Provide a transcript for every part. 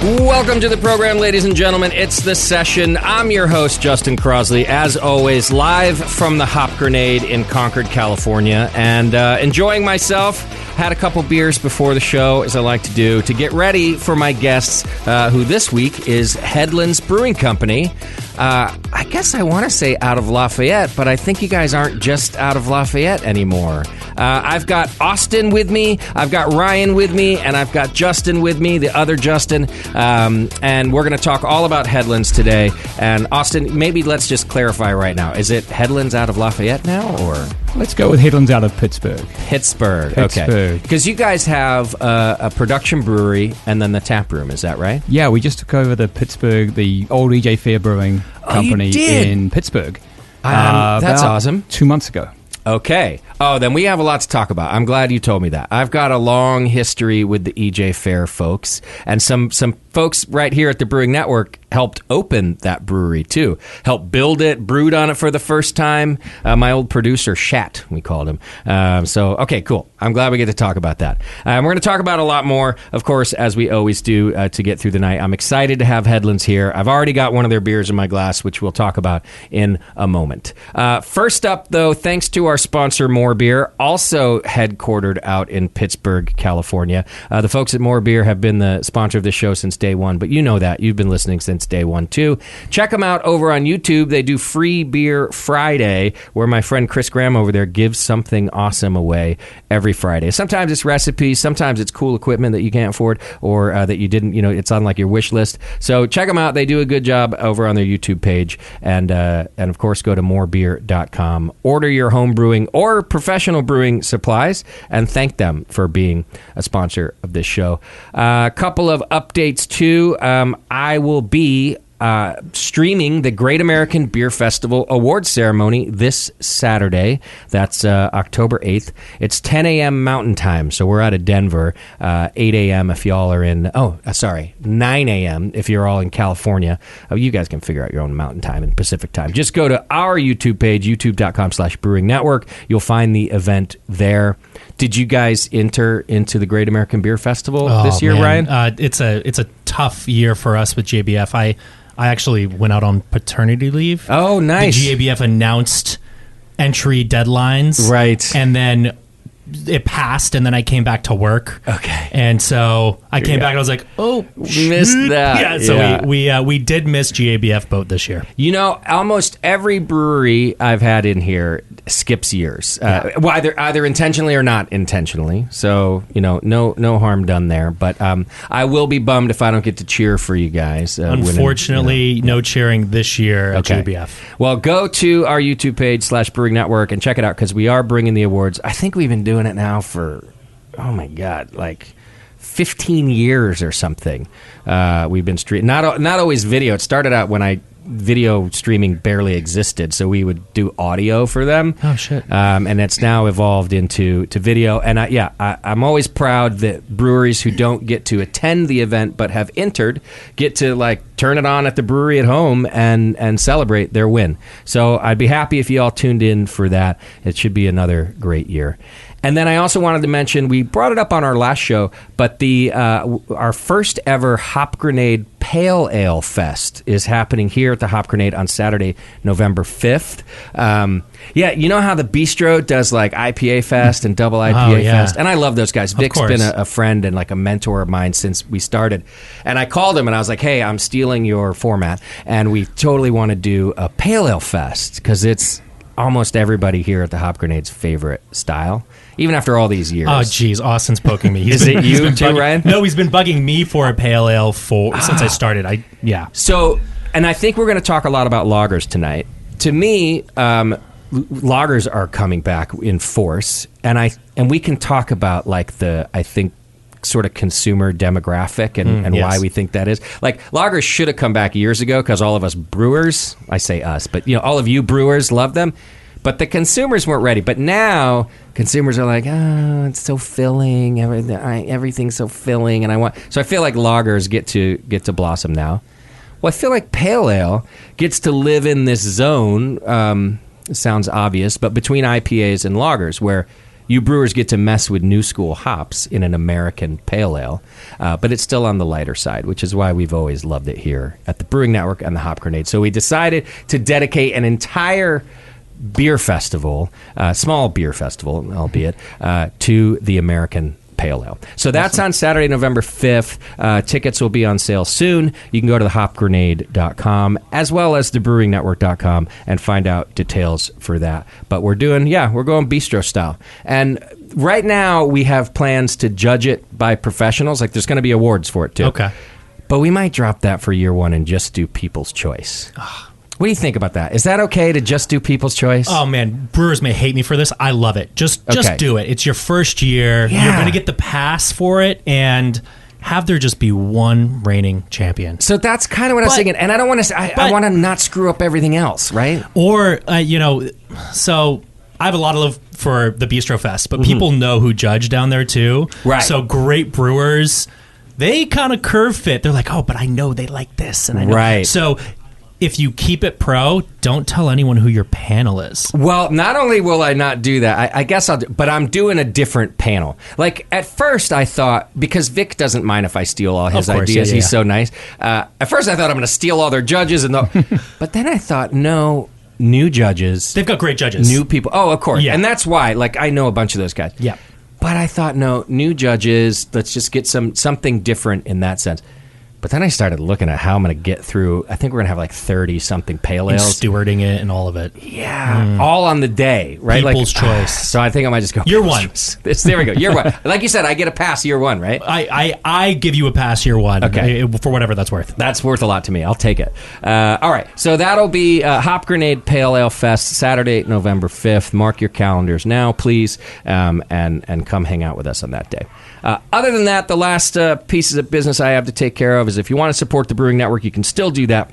Welcome to the program, ladies and gentlemen. It's The Session. I'm your host, Justin Crosley, as always, live from the Hop Grenade in Concord, California, and enjoying myself. Had a couple beers before the show, as I like to do, to get ready for my guests, who this week is Headlands Brewing Company. I guess I want to say out of Lafayette, but I think you guys aren't just out of Lafayette anymore. I've got Austin with me, I've got Ryan with me, and I've got Justin with me, the other Justin, and we're going to talk all about Headlands today. And Austin, maybe let's just clarify right now. Is it Headlands out of Lafayette now, or...? Let's go with Headlands out of Pittsburgh. Pittsburgh, okay. Because you guys have a production brewery and then the tap room, is that right? Yeah, we just took over the old EJ Fair Brewing Company in Pittsburgh. That's awesome. 2 months ago. Okay. Oh, then we have a lot to talk about. I'm glad you told me that. I've got a long history with the EJ Fair folks, and some folks right here at the Brewing Network helped open that brewery too. Helped build it, brewed on it for the first time. My old producer, Shat, we called him. Okay, cool. I'm glad we get to talk about that. We're going to talk about a lot more, of course, as we always do to get through the night. I'm excited to have Headlands here. I've already got one of their beers in my glass, which we'll talk about in a moment. First up, though, thanks to our sponsor, More Beer, also headquartered out in Pittsburgh, California. The folks at More Beer have been the sponsor of this show since day one, but you know that. You've been listening since day one, too. Check them out over on YouTube. They do Free Beer Friday, where my friend Chris Graham over there gives something awesome away every Friday. Sometimes it's recipes, sometimes it's cool equipment that you can't afford, or that you didn't, it's on like your wish list. So check them out. They do a good job over on their YouTube page, and of course, go to morebeer.com. Order your home brewing or professional brewing supplies, and thank them for being a sponsor of this show. A couple of updates too. I will be streaming the Great American Beer Festival Awards Ceremony this Saturday. That's October 8th. It's 10 a.m. Mountain Time, so we're out of Denver. 8 a.m. if y'all are in... 9 a.m. if you're all in California. You guys can figure out your own Mountain Time and Pacific Time. Just go to our YouTube page, youtube.com/Brewing Network. You'll find the event there. Did you guys enter into the Great American Beer Festival this year, man. Ryan? It's a tough year for us with JBF. I actually went out on paternity leave. Oh, nice. The GABF announced entry deadlines. Right. And then it passed, and then I came back to work. Okay. And so I came back and I was like, oh, we missed that. Yeah, so we did miss GABF boat this year. Almost every brewery I've had in here skips years. Either intentionally or not intentionally. So, no harm done there. But I will be bummed if I don't get to cheer for you guys. Unfortunately, no cheering this year at GABF. Well, go to our YouTube page /Brewing Network and check it out, because we are bringing the awards. I think we've been doing it now for, oh my God, like 15 years or something. We've been streaming, not always video. It started out when video streaming barely existed, so we would do audio for them. Oh shit! And it's now evolved into video. And I'm always proud that breweries who don't get to attend the event but have entered get to turn it on at the brewery at home and celebrate their win. So I'd be happy if you all tuned in for that. It should be another great year. And then I also wanted to mention, we brought it up on our last show, but our first ever Hop Grenade Pale Ale Fest is happening here at the Hop Grenade on Saturday, November 5th. You know how the Bistro does IPA Fest and Double IPA Fest? And I love those guys. Vic's been a friend and a mentor of mine since we started. And I called him and I was like, hey, I'm stealing your format. And we totally want to do a Pale Ale Fest, because it's almost everybody here at the Hop Grenade's favorite style, even after all these years. Oh, geez, Austin's poking me. Is it you too, Ryan? No, he's been bugging me for a pale ale since I started. So, and I think we're going to talk a lot about lagers tonight. To me, lagers are coming back in force, and we can talk about I think sort of consumer demographic and yes. why we think that is. Lagers should have come back years ago, because all of us brewers, I say us, but all of you brewers love them, but the consumers weren't ready. But now consumers are like, oh, it's so filling, everything's so filling, and so I feel like lagers get to blossom now. Well, I feel like pale ale gets to live in this zone, it sounds obvious, but between IPAs and lagers, where you brewers get to mess with new school hops in an American pale ale, but it's still on the lighter side, which is why we've always loved it here at the Brewing Network and the Hop Grenade. So we decided to dedicate an entire beer festival, small beer festival, albeit, to the American pale ale. So that's on Saturday, November 5th. Tickets will be on sale soon. You can go to thehopgrenade.com as well as thebrewingnetwork.com and find out details for that. But we're going bistro style. And right now we have plans to judge it by professionals. Like there's going to be awards for it too. Okay. But we might drop that for year one and just do People's Choice. What do you think about that? Is that okay to just do People's Choice? Oh, man. Brewers may hate me for this. I love it. Just do it. It's your first year. Yeah. You're going to get the pass for it, and have there just be one reigning champion. So that's kind of what I was thinking. And I don't want to I want to not screw up everything else, right? Or, so I have a lot of love for the Bistro Fest, but people know who judge down there, too. Right. So great brewers, they kind of curve fit. They're like, oh, but I know they like this. And I know. Right. So if you keep it pro, don't tell anyone who your panel is. Well, not only will I not do that, I guess I'll do, but I'm doing a different panel. Like, at first I thought, because Vic doesn't mind if I steal all his ideas, he's so nice. At first I thought I'm going to steal all their judges, but then I thought, no, new judges. They've got great judges. New people. Oh, of course. Yeah. And that's why, like, I know a bunch of those guys. Yeah. But I thought, no, new judges, let's just get something different in that sense. But then I started looking at how I'm going to get through. I think we're going to have like 30-something pale ales. And stewarding it and all of it. Yeah. All on the day, right? People's choice. So I think I might just go. Year one. There we go. Year one. Like you said, I get a pass year one, right? I give you a pass year one. Okay. For whatever that's worth. That's worth a lot to me. I'll take it. All right. So that'll be Hop Grenade Pale Ale Fest, Saturday, November 5th. Mark your calendars now, please, and come hang out with us on that day. Other than that, the last pieces of business I have to take care of is if you want to support the Brewing Network, you can still do that.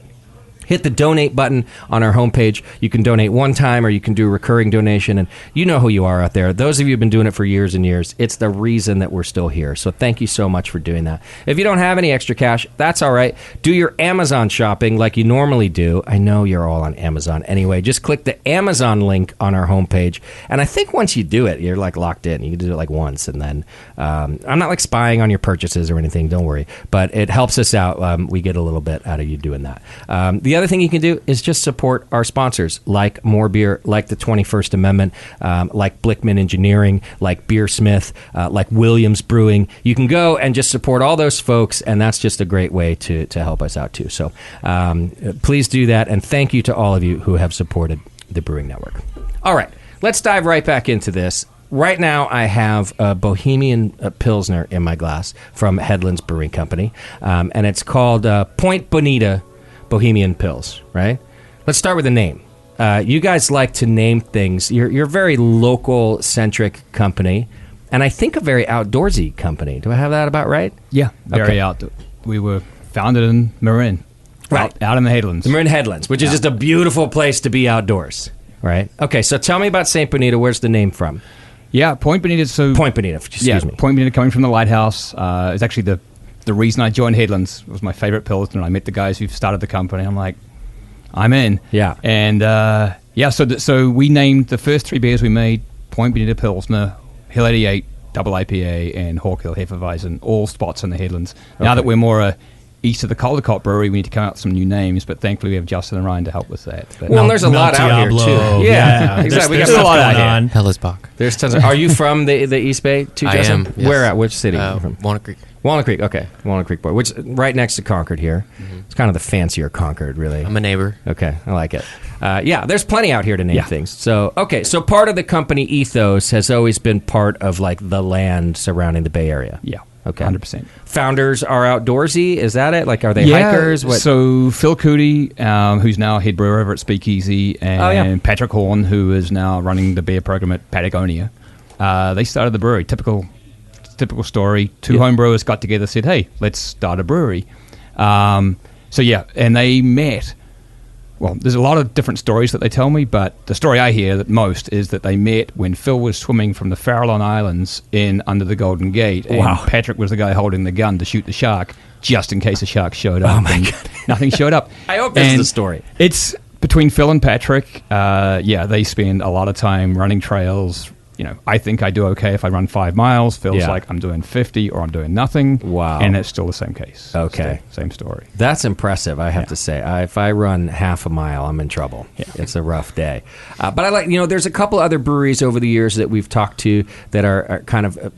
Hit the donate button on our homepage. You can donate one time or you can do a recurring donation. And you know who you are out there. Those of you who have been doing it for years and years, it's the reason that we're still here. So thank you so much for doing that. If you don't have any extra cash, that's all right. Do your Amazon shopping like you normally do. I know you're all on Amazon anyway. Just click the Amazon link on our homepage. And I think once you do it, you're like locked in. You can do it like once. And then I'm not like spying on your purchases or anything. Don't worry. But it helps us out. We get a little bit out of you doing that. The other thing you can do is just support our sponsors, like More Beer, like the 21st Amendment, like Blickman Engineering, like Beersmith, like Williams Brewing. You can go and just support all those folks, and that's just a great way to help us out, too. So please do that, and thank you to all of you who have supported the Brewing Network. All right, let's dive right back into this. Right now, I have a Bohemian Pilsner in my glass from Headlands Brewing Company, and it's called Point Bonita Bohemian Pils, right? Let's start with the name. You guys like to name things. You're a very local-centric company, and I think a very outdoorsy company. Do I have that about right? Yeah, very outdoor. We were founded in Marin, right? Out in the Headlands. The Marin Headlands, which is just a beautiful place to be outdoors, right? Okay, so tell me about St. Bonita. Where's the name from? Yeah, Point Bonita. Point Bonita, excuse me. Point Bonita coming from the lighthouse is actually the reason I joined Headlands. Was my favorite Pilsner. I met the guys who started the company. I'm like, I'm in. Yeah. And so we named the first three beers we made Point Bonita Pilsner, Hill 88 Double IPA, and Hawk Hill Hefeweizen, all spots in the Headlands. Okay. Now that we're more east of the Caldecott Brewery, we need to come out with some new names, but thankfully we have Justin and Ryan to help with that. But there's a lot out here, too. Yeah, exactly. There's a lot out here. Hellersbach. There's tons of... Are you from the East Bay, too, Justin? I am, yes. Where at? Which city? Walnut Creek. Walnut Creek, okay. Walnut Creek boy, which right next to Concord here. Mm-hmm. It's kind of the fancier Concord, really. I'm a neighbor. Okay, I like it. There's plenty out here to name things. So part of the company ethos has always been part of like the land surrounding the Bay Area. Yeah. Okay. 100%. Founders are outdoorsy, is that it? Like, are they hikers? What? So Phil Cootie, who's now head brewer over at Speakeasy, and Patrick Horn, who is now running the beer program at Patagonia. They started the brewery. Typical story. Two home brewers got together, said, hey, let's start a brewery. And they met. Well, there's a lot of different stories that they tell me, but the story I hear that most is that they met when Phil was swimming from the Farallon Islands in under the Golden Gate, and Patrick was the guy holding the gun to shoot the shark, just in case a shark showed up. Oh, my God. Nothing showed up. I hope this is the story. It's between Phil and Patrick. They spend a lot of time running trails, I think I do okay if I run 5 miles. Feels Yeah. like I'm doing 50 or I'm doing nothing. Wow. And it's still the same case. Okay. Same story. That's impressive, I have to say. If I run half a mile, I'm in trouble. Yeah. It's a rough day. But I like, there's a couple other breweries over the years that we've talked to that are kind of,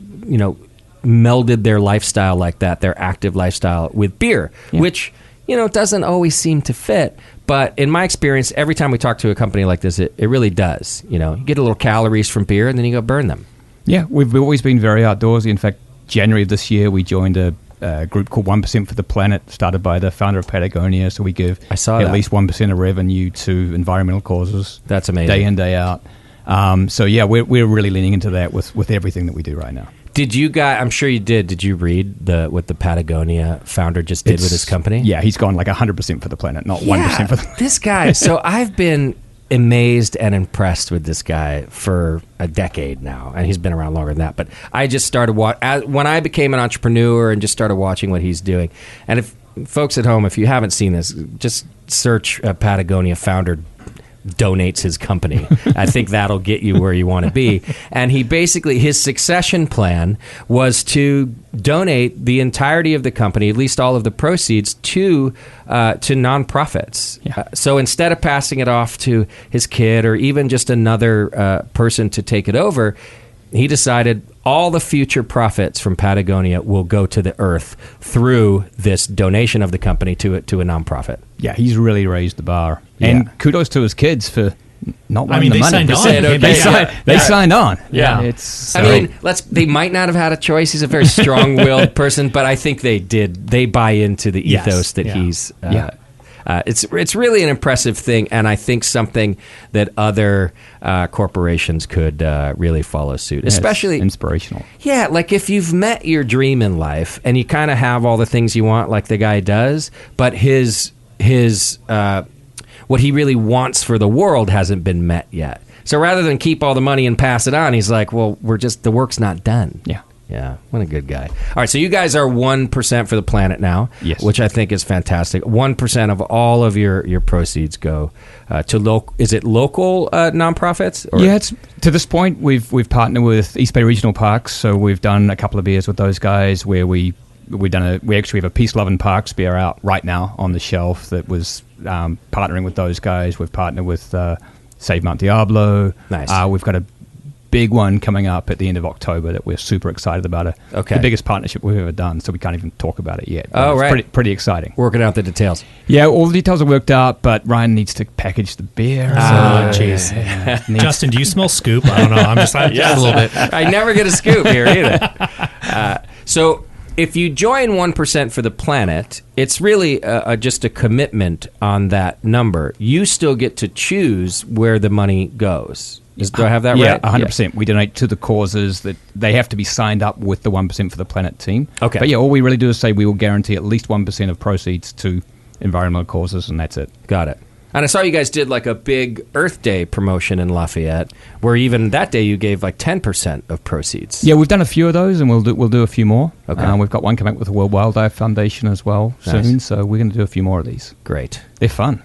melded their lifestyle like that, their active lifestyle with beer, which, doesn't always seem to fit. But in my experience, every time we talk to a company like this, it really does. You get a little calories from beer and then you go burn them. Yeah, we've always been very outdoorsy. In fact, January of this year, we joined a group called 1% for the Planet, started by the founder of Patagonia. So we give at least 1% of revenue to environmental causes. That's amazing. Day in, day out. We're really leaning into that with everything that we do right now. Did you guys, I'm sure you did you read what the Patagonia founder just did with his company? Yeah, he's gone like 100% for the planet, not 1% for the planet. This guy, so I've been amazed and impressed with this guy for a decade now, and he's been around longer than that. But I just started when I became an entrepreneur and just started watching what he's doing. And if folks at home, if you haven't seen this, just search Patagonia founder donates his company. I think that'll get you where you want to be. And he basically, his succession plan was to donate the entirety of the company, at least all of the proceeds, to nonprofits. Yeah. So instead of passing it off to his kid or even just another person to take it over, he decided all the future profits from Patagonia will go to the earth through this donation of the company to a nonprofit. Yeah, he's really raised the bar. Yeah. And kudos to his kids for not wanting the they money. signed on. They signed on. Yeah. They might not have had a choice. He's a very strong-willed person, but I think they did. They buy into the ethos that he's... It's really an impressive thing, and I think something that other corporations could really follow suit. Especially it's inspirational. Yeah, like if you've met your dream in life and you kind of have all the things you want, like the guy does, but his what he really wants for the world hasn't been met yet. So rather than keep all the money and pass it on, he's like, well, the work's not done. Yeah. Yeah, what a good guy. All right, so you guys are 1% for the planet now, yes, which I think is fantastic. 1% of all of your proceeds go to local. Is it local nonprofits? Or? Yeah, it's to this point we've partnered with East Bay Regional Parks, so we've done a couple of beers with those guys where we actually have a Peace, Love and Parks beer out right now on the shelf that was partnering with those guys. We've partnered with Save Mount Diablo. Nice. We've got a big one coming up at the end of October that we're super excited about. Okay. The biggest partnership we've ever done, so we can't even talk about it yet. Oh, right. It's pretty exciting. Working out the details. Yeah, all the details are worked out, but Ryan needs to package the beer. Jeez. Justin, do you smell scoop? I don't know. I'm just a little bit. I never get a scoop here either. So if you join 1% for the planet, it's really just a commitment on that number. You still get to choose where the money goes. Do I have that right? Yeah, 100%. We donate to the causes that they have to be signed up with the 1% for the Planet team. Okay. But yeah, all we really do is say we will guarantee at least 1% of proceeds to environmental causes, and that's it. Got it. And I saw you guys did like a big Earth Day promotion in Lafayette, where even that day you gave like 10% of proceeds. Yeah, we've done a few of those, and we'll do a few more. Okay. We've got one coming up with the World Wildlife Foundation as well soon, so we're going to do a few more of these. Great. They're fun.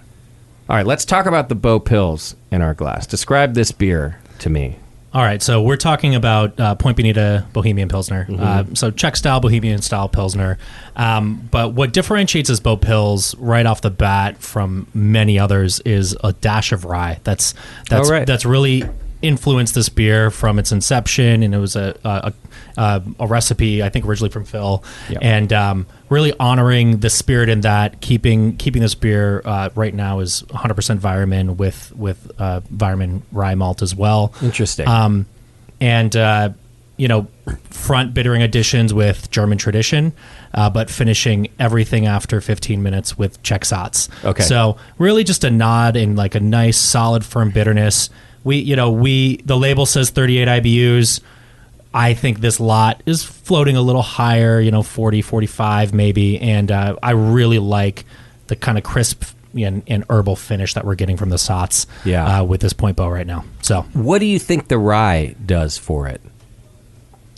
All right, let's talk about the Bow Pills in our glass. Describe this beer to me. All right, so we're talking about Point Bonita Bohemian Pilsner. So Czech style, Bohemian style Pilsner. But what differentiates this Bow Pils right off the bat from many others is a dash of rye. That's really influenced this beer from its inception, and it was a recipe I think originally from Phil, and really honoring the spirit in that. Keeping this beer right now is 100% Vyramin with Vyramin rye malt as well. Interesting. And front bittering additions with German tradition, but finishing everything after 15 minutes with Czech Satz. Okay. So really just a nod and like a nice solid firm bitterness. The label says 38 IBUs. I think this lot is floating a little higher, 40, 45 maybe. And I really like the kind of crisp and herbal finish that we're getting from the Satz with this Point Bow right now. So, what do you think the rye does for it?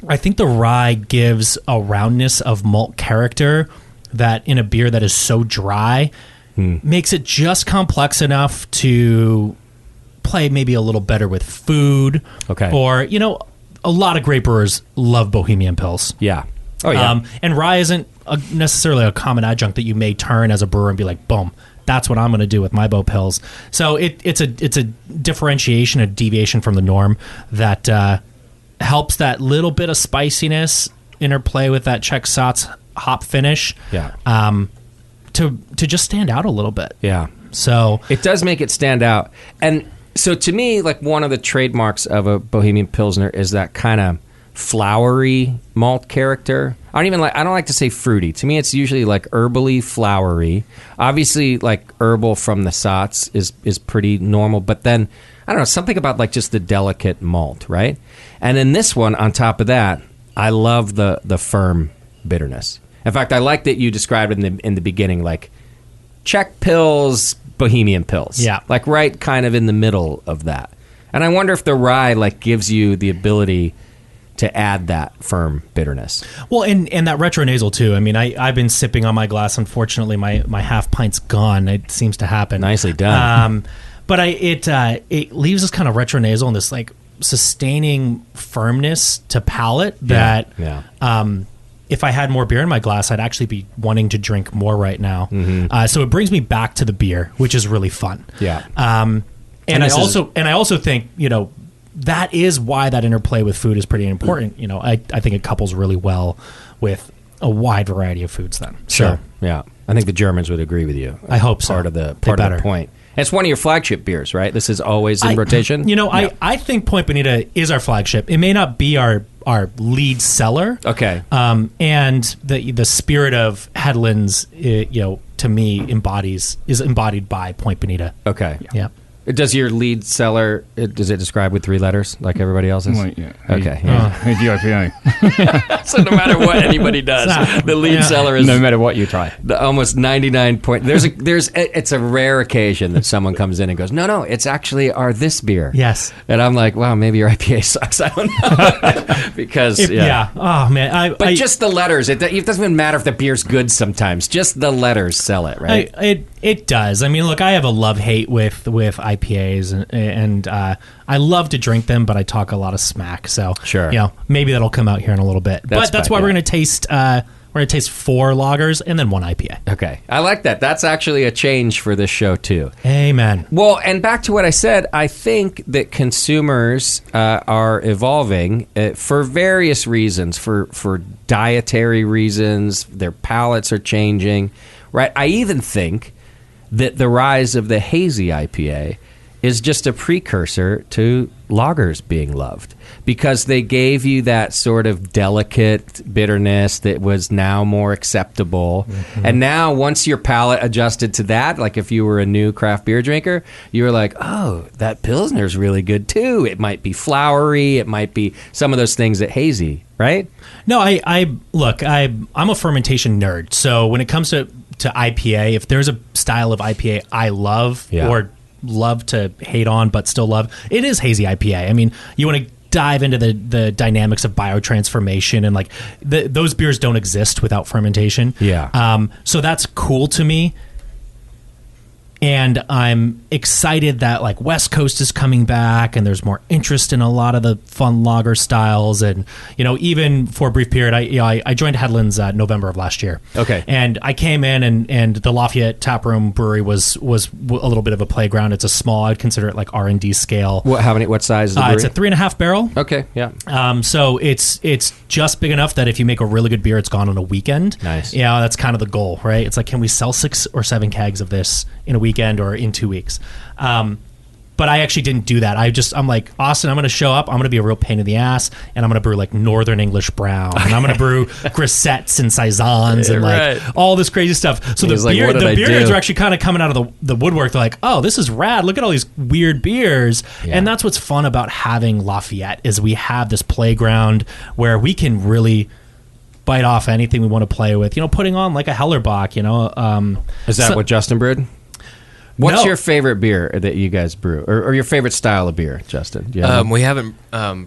I think the rye gives a roundness of malt character that in a beer that is so dry makes it just complex enough to play maybe a little better with food. Okay. Or, a lot of great brewers love Bohemian Pils. Yeah. Oh, yeah. And rye isn't necessarily a common adjunct that you may turn as a brewer and be like, boom, that's what I'm going to do with my Bo Pils. So it's a differentiation, a deviation from the norm that helps that little bit of spiciness interplay with that Czech Satz hop finish. Yeah. To just stand out a little bit. Yeah. So it does make it stand out. And so to me, like one of the trademarks of a Bohemian Pilsner is that kind of flowery malt character. I don't like to say fruity. To me, it's usually like herbally flowery. Obviously, like herbal from the Satz is pretty normal, but then I don't know, something about like just the delicate malt, right? And then this one, on top of that, I love the firm bitterness. In fact, I like that you described it in the beginning, like Czech Pils, Bohemian Pils. Yeah. Like right kind of in the middle of that. And I wonder if the rye like gives you the ability to add that firm bitterness. Well, and that retronasal too. I mean, I've been sipping on my glass. Unfortunately, my half pint's gone. It seems to happen. Nicely done. But it leaves this kind of retronasal and this like sustaining firmness to palate that if I had more beer in my glass, I'd actually be wanting to drink more right now. Mm-hmm. So it brings me back to the beer, which is really fun. Yeah. And I also think, that is why that interplay with food is pretty important. I think it couples really well with a wide variety of foods then. Sure. So, yeah. I think the Germans would agree with you. I hope so. Part of the point. It's one of your flagship beers, right? This is always in rotation? I think Point Bonita is our flagship. It may not be our lead seller. Okay. And the spirit of Headlands, to me, is embodied by Point Bonita. Okay. Yeah. Does your lead seller, does it describe with 3 letters like everybody else's? Well, yeah. Okay. Yeah. The IPA. So no matter what anybody does, the lead seller is... No matter what you try. Almost 99 point... It's a rare occasion that someone comes in and goes, no, it's actually our this beer. Yes. And I'm like, wow, maybe your IPA sucks. I don't know. Because, Oh, man. But just the letters. It doesn't even matter if the beer's good sometimes. Just the letters sell it, right? It does. I mean, look, I have a love-hate with IPAs, and I love to drink them, but I talk a lot of smack. So, sure. Maybe that'll come out here in a little bit. That's why we're going to taste... we're going to taste 4 lagers and then 1 IPA. Okay. I like that. That's actually a change for this show, too. Amen. Well, and back to what I said, I think that consumers are evolving for various reasons, for dietary reasons. Their palates are changing, right? I even think that the rise of the hazy IPA is just a precursor to lagers being loved, because they gave you that sort of delicate bitterness that was now more acceptable. Mm-hmm. And now once your palate adjusted to that, like if you were a new craft beer drinker, you were like, oh, that Pilsner's really good too. It might be flowery. It might be some of those things that hazy, right? No, I'm a fermentation nerd. So when it comes to IPA, if there's a style of IPA I love or love to hate on but still love, it is hazy IPA. I mean, you want to dive into the dynamics of biotransformation, and like those beers don't exist without fermentation. So that's cool to me. And I'm excited that like West Coast is coming back, and there's more interest in a lot of the fun lager styles. And even for a brief period, I joined Headlands November of last year. Okay, and I came in, and the Lafayette Taproom Brewery was a little bit of a playground. It's a small, I'd consider it like R&D scale. What size is the brewery? It's a 3.5 barrel. Okay, yeah. So it's just big enough that if you make a really good beer, it's gone on a weekend. Nice. Yeah, that's kind of the goal, right? It's like, can we sell 6 or 7 kegs of this in a weekend or in 2 weeks? But I actually didn't do that. I'm like, Austin, I'm going to show up. I'm going to be a real pain in the ass, and I'm going to brew like Northern English Brown, and I'm going to brew grisettes and saisons and like all this crazy stuff. So the beer nerds are actually kind of coming out of the woodwork. They're like, oh, this is rad. Look at all these weird beers. Yeah. And that's what's fun about having Lafayette, is we have this playground where we can really bite off anything we want to play with. Putting on like a Hellerbach. Is that what Justin brewed? What's your favorite beer that you guys brew, or your favorite style of beer, Justin? Do you have We haven't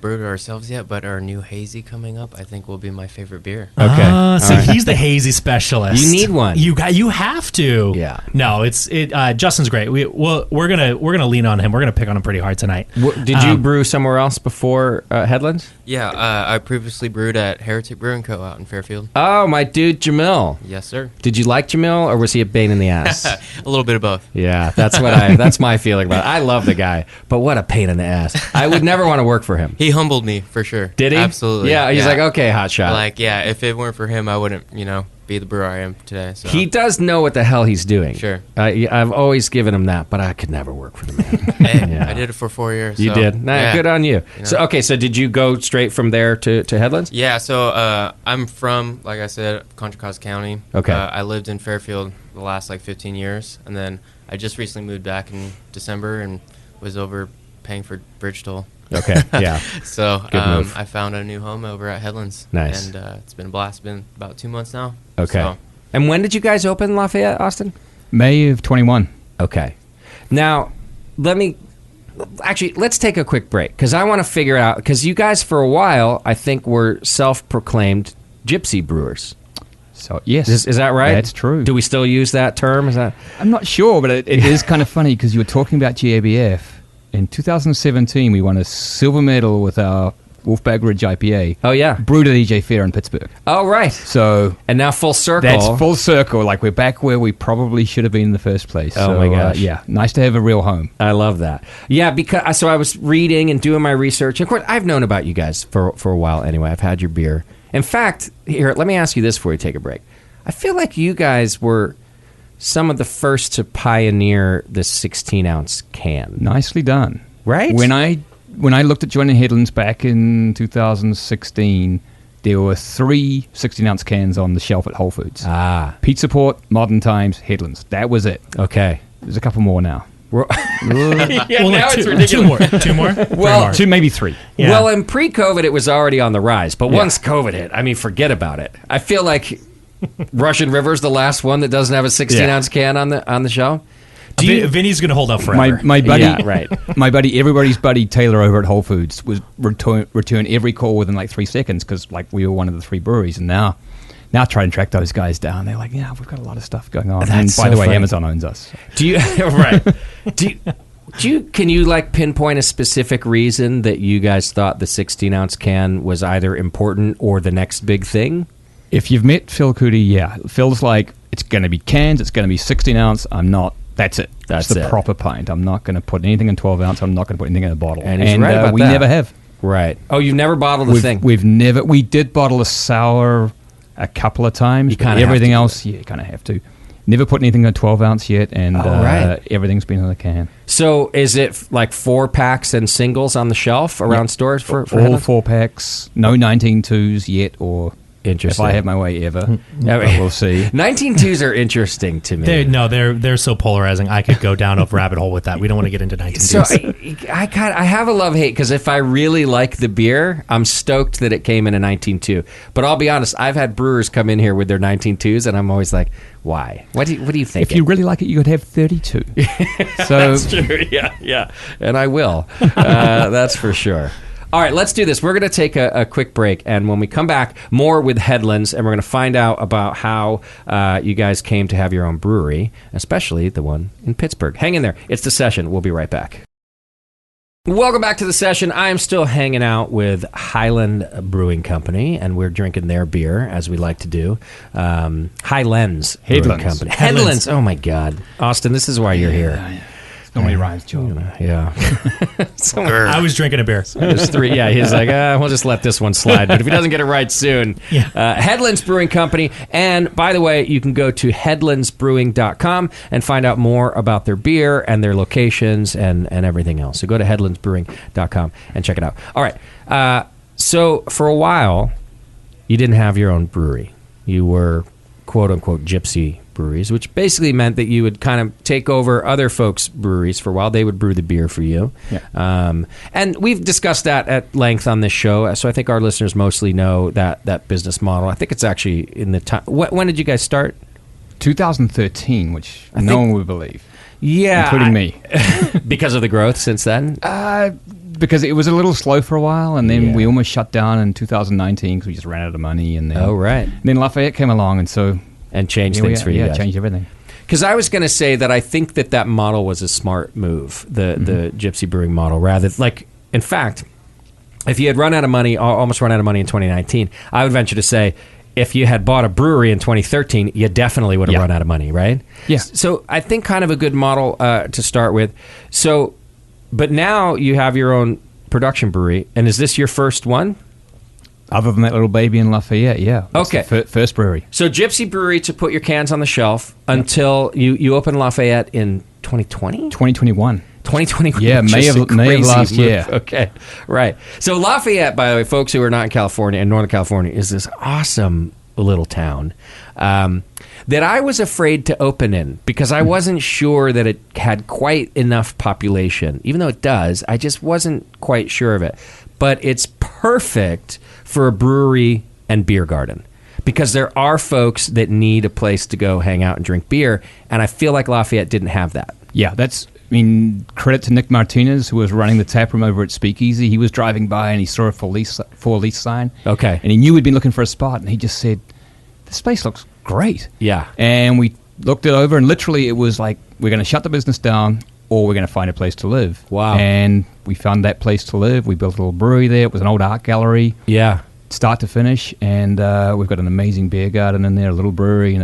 brewed it ourselves yet, but our new hazy coming up, I think, will be my favorite beer. Okay, so he's the hazy specialist. You need one. You have to. Yeah. No, Justin's great. We're gonna lean on him. We're gonna pick on him pretty hard tonight. Did you brew somewhere else before Headlands? Yeah, I previously brewed at Heretic Brewing Co. out in Fairfield. Oh, my dude, Jamil. Yes, sir. Did you like Jamil, or was he a pain in the ass? A little bit of both. Yeah, that's my feeling about it. I love the guy, but what a pain in the ass. I would never want to work for him. He humbled me, for sure. Did he? Absolutely. Yeah, he's like, okay, hotshot. Like, yeah, if it weren't for him, I wouldn't, be the brewer I am today. So. He does know what the hell he's doing. Sure. I've always given him that, but I could never work for the man. Hey, Yeah. I did it for 4 years. You so, did? Nah, yeah. good on you. So did you go straight from there to Headlands? Yeah, so I'm from, like I said, Contra Costa County. Okay. I lived in Fairfield the last 15 years, and then I just recently moved back in December and was over paying for bridge toll. Okay, yeah. So Good move. I found a new home over at Headlands. Nice. And it's been a blast. It's been about 2 months now. Okay. So, And when did you guys open Lafayette, Austin? May of 21. Okay. Now, let's take a quick break, because I want to figure out, because you guys for a while, I think, were self-proclaimed gypsy brewers. So, yes. Is that right? That's true. Do we still use that term? Is that? I'm not sure, but it is kind of funny because you were talking about GABF. In 2017, we won a silver medal with our Wolfbag Ridge IPA. Oh, yeah. Brewed at EJ Fair in Pittsburgh. Oh, right. So And now full circle. that's full circle. Like, we're back where we probably should have been in the first place. Oh, So, my gosh. yeah, nice to have a real home. I love that. Yeah, because I was reading and doing my research. Of course, I've known about you guys for a while anyway. I've had your beer. In fact, here, let me ask you this before we take a break. I feel like you guys were some of the first to pioneer the 16-ounce can. Nicely done. Right? When I looked at joining Headlands back in 2016, there were 3 16-ounce cans on the shelf at Whole Foods. Ah. Pizza Port, Modern Times, Headlands. That was it. Okay. There's a couple more now. Yeah, Well, now like it's two ridiculous. more. Well, 2, maybe 3. Yeah. Well, in pre-COVID, it was already on the rise. But once COVID hit, I mean, forget about it. I feel like Russian River's the last one that doesn't have a 16-ounce can on the shelf. Vinny's going to hold up forever. My buddy, Yeah, right. everybody's buddy Taylor over at Whole Foods was return every call within 3 seconds because we were one of the 3 breweries, and now try and track those guys down. They're like, yeah, we've got a lot of stuff going on. That's and by so the way, funny. Amazon owns us. Do you right? Can you pinpoint a specific reason that you guys thought the 16-ounce can was either important or the next big thing? If you've met Phil Cootie, yeah, Phil's like, it's going to be cans, it's going to be 16-ounce. I'm not. That's it. That's the it. proper pint. I'm not going to put anything in 12-ounce. I'm not going to put anything in a bottle. And he's right about we that. never have. Right. Oh, you've never bottled a thing. We did bottle a sour a couple of times. You but kinda everything have to. else, yeah, you kind of have to. Never put anything in a 12-ounce yet, and right. everything's been in a can. So is it like 4-packs and singles on the shelf around stores for all Headlands? 4-packs? No 19.2s yet, or Interesting. if I have my way ever. I mean, But we'll see. 19.2s are interesting to me. They're so polarizing. I could go down a rabbit hole with that. We don't want to get into 19. So I have a love-hate, because if I really like the beer, I'm stoked that it came in a 19.2. But I'll be honest, I've had brewers come in here with their 19.2s, and I'm always like, why? What do you think? If you really like it, you could have 32. So That's true. Yeah. And I will. That's for sure. All right, let's do this. We're going to take a quick break, and when we come back, more with Headlands, and we're going to find out about how you guys came to have your own brewery, especially the one in Pittsburgh. Hang in there. It's The Session. We'll be right back. Welcome back to The Session. I'm still hanging out with Highland Brewing Company, and we're drinking their beer, as we like to do. Headlands Brewing Headlands. Company. Headlands. Oh, my God. Austin, this is why you're here. normally rhymes, Joe. Yeah. I was drinking a beer. There's 3. Yeah, he's like, we'll just let this one slide. But if he doesn't get it right soon. Yeah. Headlands Brewing Company. And by the way, you can go to headlandsbrewing.com and find out more about their beer and their locations and everything else. So go to headlandsbrewing.com and check it out. All right. So for a while, you didn't have your own brewery. You were, quote unquote, gypsy breweries, which basically meant that you would kind of take over other folks' breweries for a while. They would brew the beer for you. Yeah. And we've discussed that at length on this show, so I think our listeners mostly know that business model. I think it's actually in the time. When did you guys start? 2013, which I no think- one would believe. Yeah. including me. Because of the growth since then? Because it was a little slow for a while, and then Yeah. we almost shut down in 2019 because we just ran out of money. And then, Oh, right. then Lafayette came along, and so And changed here we things are. for you Yeah, guys. changed everything. Because I was going to say that I think that model was a smart move, the Gypsy Brewing model. Rather, like, in fact, if you had run out of money, almost run out of money in 2019, I would venture to say if you had bought a brewery in 2013, you definitely would have run out of money, right? Yeah. So I think kind of a good model to start with. So, but now you have your own production brewery, and is this your first one? Other than that little baby in Lafayette, yeah. That's Okay. the first brewery. So Gypsy Brewery to put your cans on the shelf until you open Lafayette in 2020? 2021. 2021. Yeah, May of last year. Okay, right. So Lafayette, by the way, folks who are not in California, in Northern California, is this awesome little town that I was afraid to open in because I wasn't sure that it had quite enough population. Even though it does, I just wasn't quite sure of it. But it's perfect for a brewery and beer garden because there are folks that need a place to go hang out and drink beer, and I feel like Lafayette didn't have that. Yeah, credit to Nick Martinez, who was running the tap room over at Speakeasy. He was driving by and he saw a for lease sign. Okay. And he knew we'd been looking for a spot, and he just said, "This space looks great." Yeah. And we looked it over, and literally it was like, we're going to shut the business down or we're going to find a place to live. Wow. And we found that place to live. We built a little brewery there. It was an old art gallery. Yeah. Start to finish, and we've got an amazing beer garden in there, a little brewery, and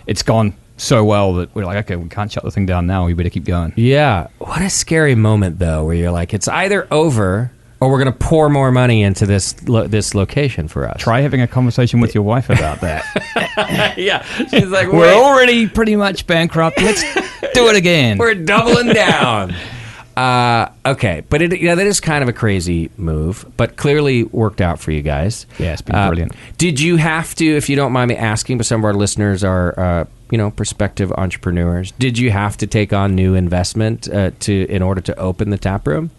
it's gone so well that we're like, okay, we can't shut the thing down now. We better keep going. Yeah. What a scary moment, though, where you're like, it's either over or we're going to pour more money into this location for us. Try having a conversation with your wife about that. Yeah. She's like, We're already pretty much bankrupt. Let's do it again. We're doubling down. Okay. But that is kind of a crazy move, but clearly worked out for you guys. Yeah, it's been brilliant. Did you have to, if you don't mind me asking, but some of our listeners are, prospective entrepreneurs, did you have to take on new investment in order to open the tap room?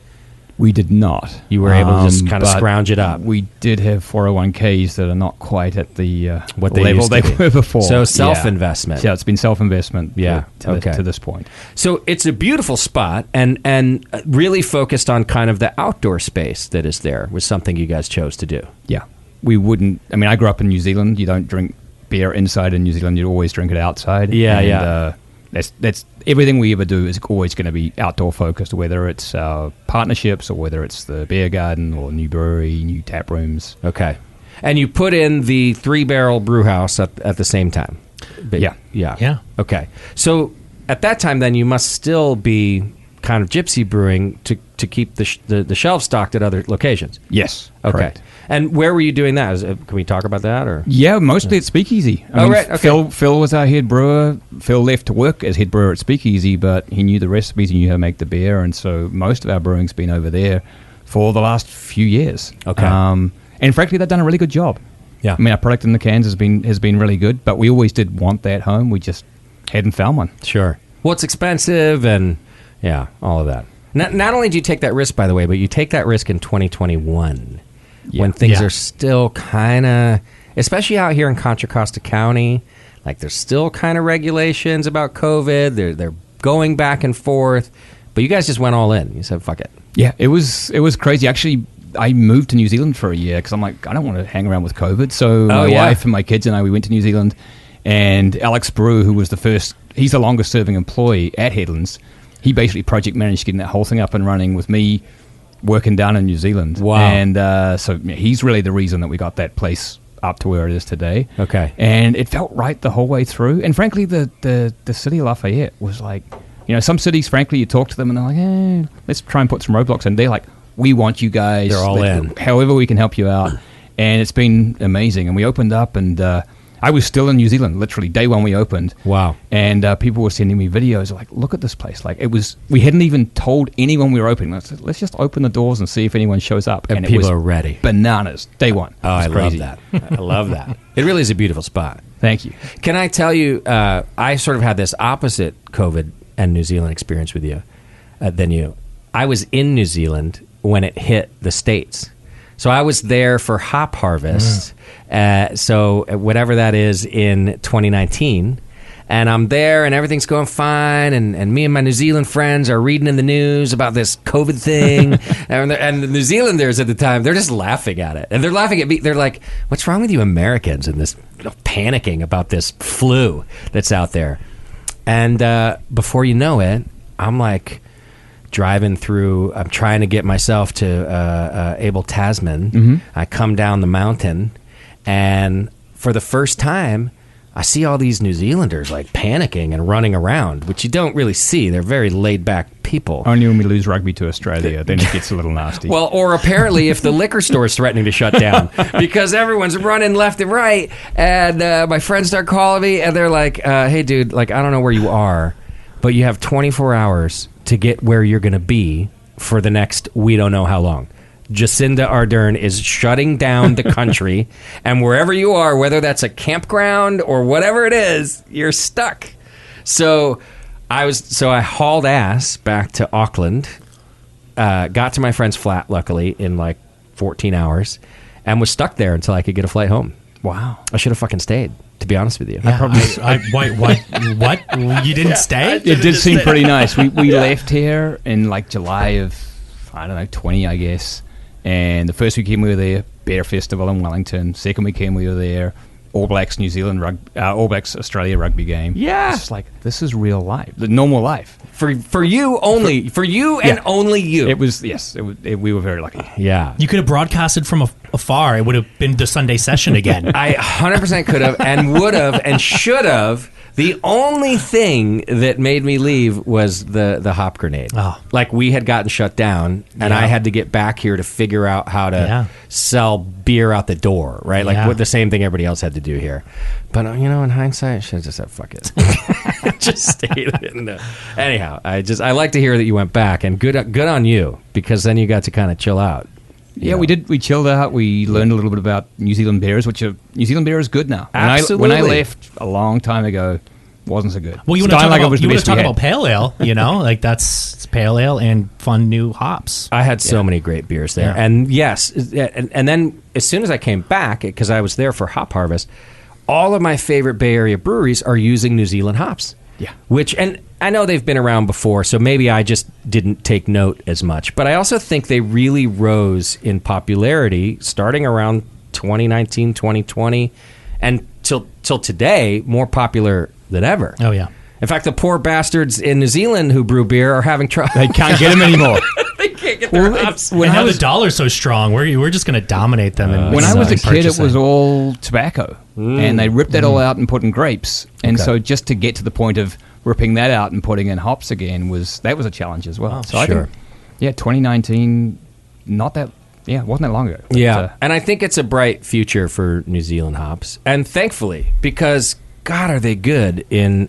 We did not. You were able to just kind of but scrounge it up. We did have 401ks that are not quite at the What they level used to they be. were before. So self-investment. Yeah, it's been self-investment. Yeah, to this point. So it's a beautiful spot and really focused on kind of the outdoor space that is there was something you guys chose to do. Yeah, we wouldn't. I mean, I grew up in New Zealand. You don't drink beer inside in New Zealand. You always drink it outside. Yeah, and, yeah. That's everything we ever do is always going to be outdoor focused, whether it's partnerships or whether it's the beer garden or new brewery, new tap rooms. Okay. And you put in the 3-barrel brew house at the same time. Yeah. Yeah. Okay. So at that time, then you must still be kind of Gypsy Brewing to keep the shelves stocked at other locations. Yes. Okay. Correct. And where were you doing that? Can we talk about that? Or Yeah, mostly at Speakeasy. I mean, right, okay. Phil was our head brewer. Phil left to work as head brewer at Speakeasy, but he knew the recipes, he knew how to make the beer, and so most of our brewing's been over there for the last few years. Okay. And frankly, they've done a really good job. Yeah. I mean, our product in the cans has been really good, but we always did want that home. We just hadn't found one. Sure. Well, it's expensive and, yeah, all of that. Not only do you take that risk, by the way, but you take that risk in 2021 when things are still kind of, especially out here in Contra Costa County, like there's still kind of regulations about COVID. They're going back and forth, but you guys just went all in. You said, fuck it. Yeah, it was crazy. Actually, I moved to New Zealand for a year because I'm like, I don't want to hang around with COVID. So my wife and my kids and I, we went to New Zealand, and Alex Brew, who was he's the longest serving employee at Headlands. He basically project managed getting that whole thing up and running with me working down in New Zealand. Wow. And so he's really the reason that we got that place up to where it is today. Okay. And it felt right the whole way through. And frankly, the city of Lafayette was like, some cities, frankly, you talk to them and they're like, let's try and put some roadblocks in. They're like, we want you guys. They're all in. However we can help you out. And it's been amazing. And we opened up, and I was still in New Zealand, literally day one we opened. Wow. And people were sending me videos like, look at this place. Like we hadn't even told anyone we were opening. Let's just open the doors and see if anyone shows up. And it people was are ready. Bananas, day one. Oh, I crazy. love that. I love that. It really is a beautiful spot. Thank you. Can I tell you, I sort of had this opposite COVID and New Zealand experience with you than you. I was in New Zealand when it hit the States. So I was there for hop harvest. So whatever that is in 2019. And I'm there, and everything's going fine. And me and my New Zealand friends are reading in the news about this COVID thing. and the New Zealanders at the time, they're just laughing at it. And they're laughing at me. They're like, what's wrong with you Americans and this panicking about this flu that's out there? And before you know it, I'm like driving through. I'm trying to get myself to Abel Tasman. I come down the mountain, and for the first time, I see all these New Zealanders like panicking and running around, which you don't really see. They're very laid back people. Only when we lose rugby to Australia, then it gets a little nasty. Well, or apparently if the liquor store is threatening to shut down because everyone's running left and right, and my friends start calling me, and they're like, hey, dude, like, I don't know where you are, but you have 24 hours to get where you're going to be for the next we don't know how long. Jacinda Ardern is shutting down the country, and wherever you are, whether that's a campground or whatever it is, you're stuck. So I hauled ass back to Auckland, got to my friend's flat, luckily, in like 14 hours, and was stuck there until I could get a flight home. Wow. I should have fucking stayed, to be honest with you. Yeah, what? You didn't stay? It did seem pretty nice. We left here in like July of, I don't know, 20, I guess. And the first weekend we were there, Bear Festival in Wellington. Second weekend we were there, All Blacks All Blacks Australia rugby game. Yeah, it's just like, this is real life, the normal life for you only, for you and only you. It was we were very lucky. Yeah, you could have broadcasted from afar. It would have been the Sunday session again. I 100% could have and would have and should have. The only thing that made me leave was the hop grenade. Oh. Like, we had gotten shut down, and I had to get back here to figure out how to sell beer out the door, right? Like, what the same thing everybody else had to do here. But, in hindsight, I should have just said, fuck it. Just stayed in. Anyhow, I like to hear that you went back, and good on you, because then you got to kind of chill out. Yeah, we did. We chilled out. We learned a little bit about New Zealand beers, New Zealand beer is good now. Absolutely. When I left a long time ago, wasn't so good. Well, you want to talk about pale ale, like it's pale ale and fun new hops. I had so many great beers there. Yeah. And yes, and then as soon as I came back, because I was there for Hop Harvest, all of my favorite Bay Area breweries are using New Zealand hops. Yeah. And I know they've been around before, so maybe I just didn't take note as much. But I also think they really rose in popularity starting around 2019, 2020, and till today, more popular than ever. Oh, yeah. In fact, the poor bastards in New Zealand who brew beer are having trouble. They can't get them anymore. They can't get their hops. Now the dollar's so strong, we're just going to dominate them. When I was a kid, it was all tobacco. And they ripped that all out and put in grapes. And so just to get to the point of ripping that out and putting in hops again was a challenge as well. Oh, so sure. I think, 2019, it wasn't that long ago. But, and I think it's a bright future for New Zealand hops. And thankfully, because God, are they good in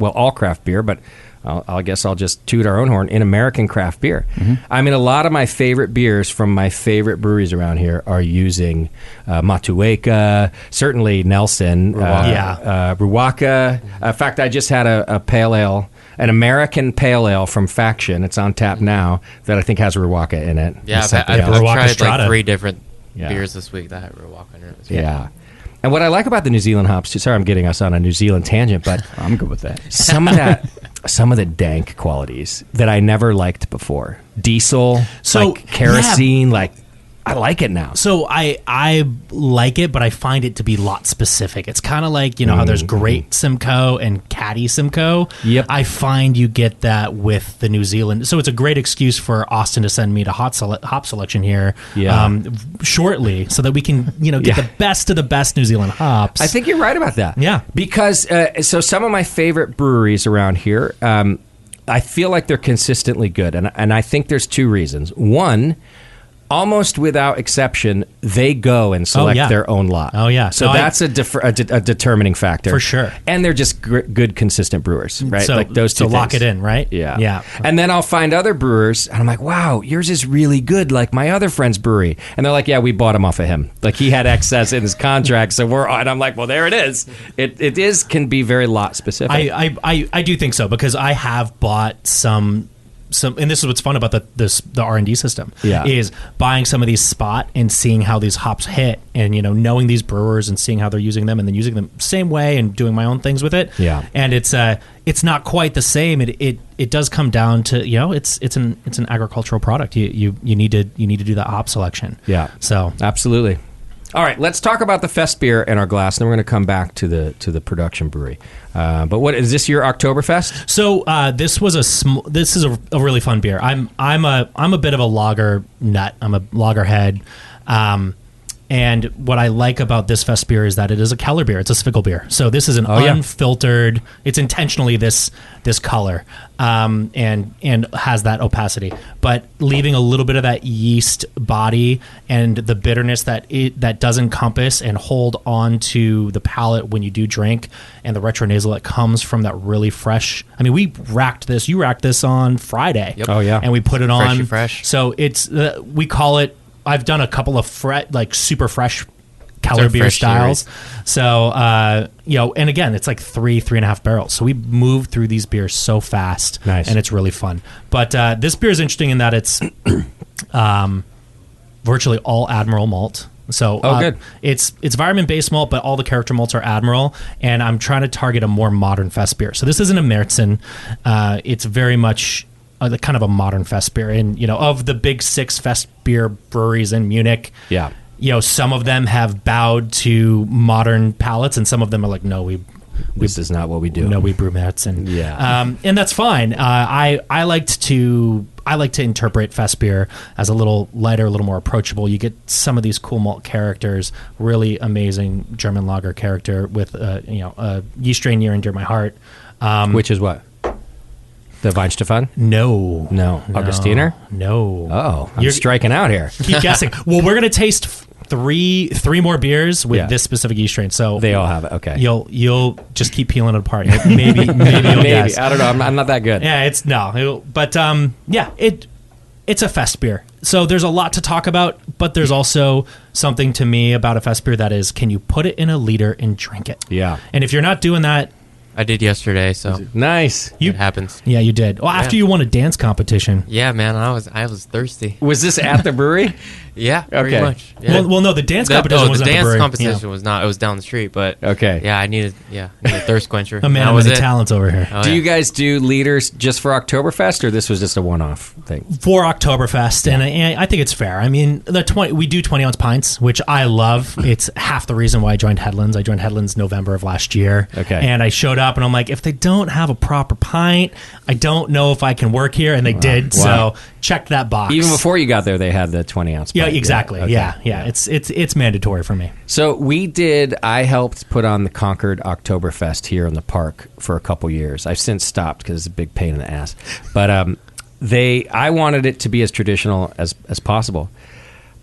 all craft beer, but I guess I'll just toot our own horn in American craft beer. Mm-hmm. I mean, a lot of my favorite beers from my favorite breweries around here are using Matueka, certainly Nelson, Ruwaka. In fact, I just had a pale ale, an American pale ale from Faction. It's on tap now that I think has Ruwaka in it. Yeah, I've tried like 3 different beers this week that had Ruwaka in it. Yeah. And what I like about the New Zealand hops, sorry, I'm getting us on a New Zealand tangent, but I'm good with that. Some of the dank qualities that I never liked before. Diesel, kerosene, I like it now. So I like it, but I find it to be lot specific. It's kind of like, how there's Great Simcoe and Caddy Simcoe. Yep. I find you get that with the New Zealand. So it's a great excuse for Austin to send me to hop selection here shortly so that we can, get the best of the best New Zealand hops. I think you're right about that. Yeah. Because, so some of my favorite breweries around here, I feel like they're consistently good. And I think there's 2 reasons. One, almost without exception, they go and select their own lot. Oh, yeah. So that's a determining factor. For sure. And they're just good, consistent brewers, right? So, like those 2 things. Lock it in, right? Yeah. Yeah. And then I'll find other brewers, and I'm like, wow, yours is really good, like my other friend's brewery. And they're like, yeah, we bought him off of him. Like, he had excess in his contract, so and I'm like, well, there it is. It can be very lot specific. I do think so, because I have bought some and this is what's fun about the R&D system, Yeah. is buying some of these spot and seeing how these hops hit, and knowing these brewers and seeing how they're using them, and then using them same way and doing my own things with it. Yeah. And it's not quite the same. It does come down to it's an agricultural product. You need to do that hop selection. Yeah. So Absolutely. All right, let's talk about the fest beer in our glass, and then we're going to come back to the production brewery. But what is this, your Oktoberfest? So this is a really fun beer. I'm a bit of a lager nut. I'm a lager head. And what I like about this fest beer is that it is a Keller beer. It's a Zwickel beer. So this is an unfiltered. It's intentionally this color, and has that opacity, but leaving a little bit of that yeast body and the bitterness that does encompass and hold on to the palate when you do drink, and the retronasal that comes from that really fresh. I mean, you racked this on Friday. Yep. Oh yeah, and we put it on fresh. So it's we call it. I've done a couple of super fresh Keller beer fresh styles. series. So, and again, it's like 3.5 barrels. So we move through these beers so fast. Nice. And it's really fun. But this beer is interesting in that it's virtually all Admiral malt. So good. It's environment-based malt, but all the character malts are Admiral, and I'm trying to target a more modern fest beer. So this isn't a Märzen. It's very much kind of a modern fest beer. And, of the big 6 fest beer breweries in Munich, yeah. Some of them have bowed to modern palates, and some of them are like, no, This is not what we do. no, we brew Märzen. Yeah. And that's fine. I like to interpret fest beer as a little lighter, a little more approachable. You get some of these cool malt characters, really amazing German lager character with a yeast strain near and dear to my heart. Which is what? The Weihenstephan? No. Augustiner? No. Oh, I'm You're- striking out here. Keep guessing. Well, we're gonna taste three more beers with this specific yeast strain. So They all have it. Okay. You'll just keep peeling it apart. Maybe you'll guess. I don't know. I'm not that good. Yeah, it's it's a fest beer. So there's a lot to talk about, but there's also something to me about a fest beer that is, can you put it in a liter and drink it? Yeah. And if you're not doing that, I did yesterday, so Nice. it happens. yeah, you did. Well, after you won a dance competition. Yeah, man, I was thirsty. Was this at the brewery? Yeah, pretty Okay. much. Yeah. Well, no, the dance competition was the at the dance brewery. competition was not. It was down the street, but Okay. Yeah, I needed a thirst quencher. A man That of was many it. talents over here. Oh, Do yeah. you guys do liters just for Oktoberfest, or this was just a one-off thing? For Oktoberfest, and I think it's fair. I mean, we do 20-ounce pints, which I love. It's half the reason why I joined Headlands. I joined Headlands November of last year. Okay. And I showed up, and I'm like, if they don't have a proper pint, I don't know if I can work here. And they did, Wow. so checked that box. Even before you got there, they had the 20-ounce. Yeah, pint. exactly. Okay. Yeah. It's mandatory for me. So I helped put on the Concord Oktoberfest here in the park for a couple years. I've since stopped because it's a big pain in the ass. But I wanted it to be as traditional as possible.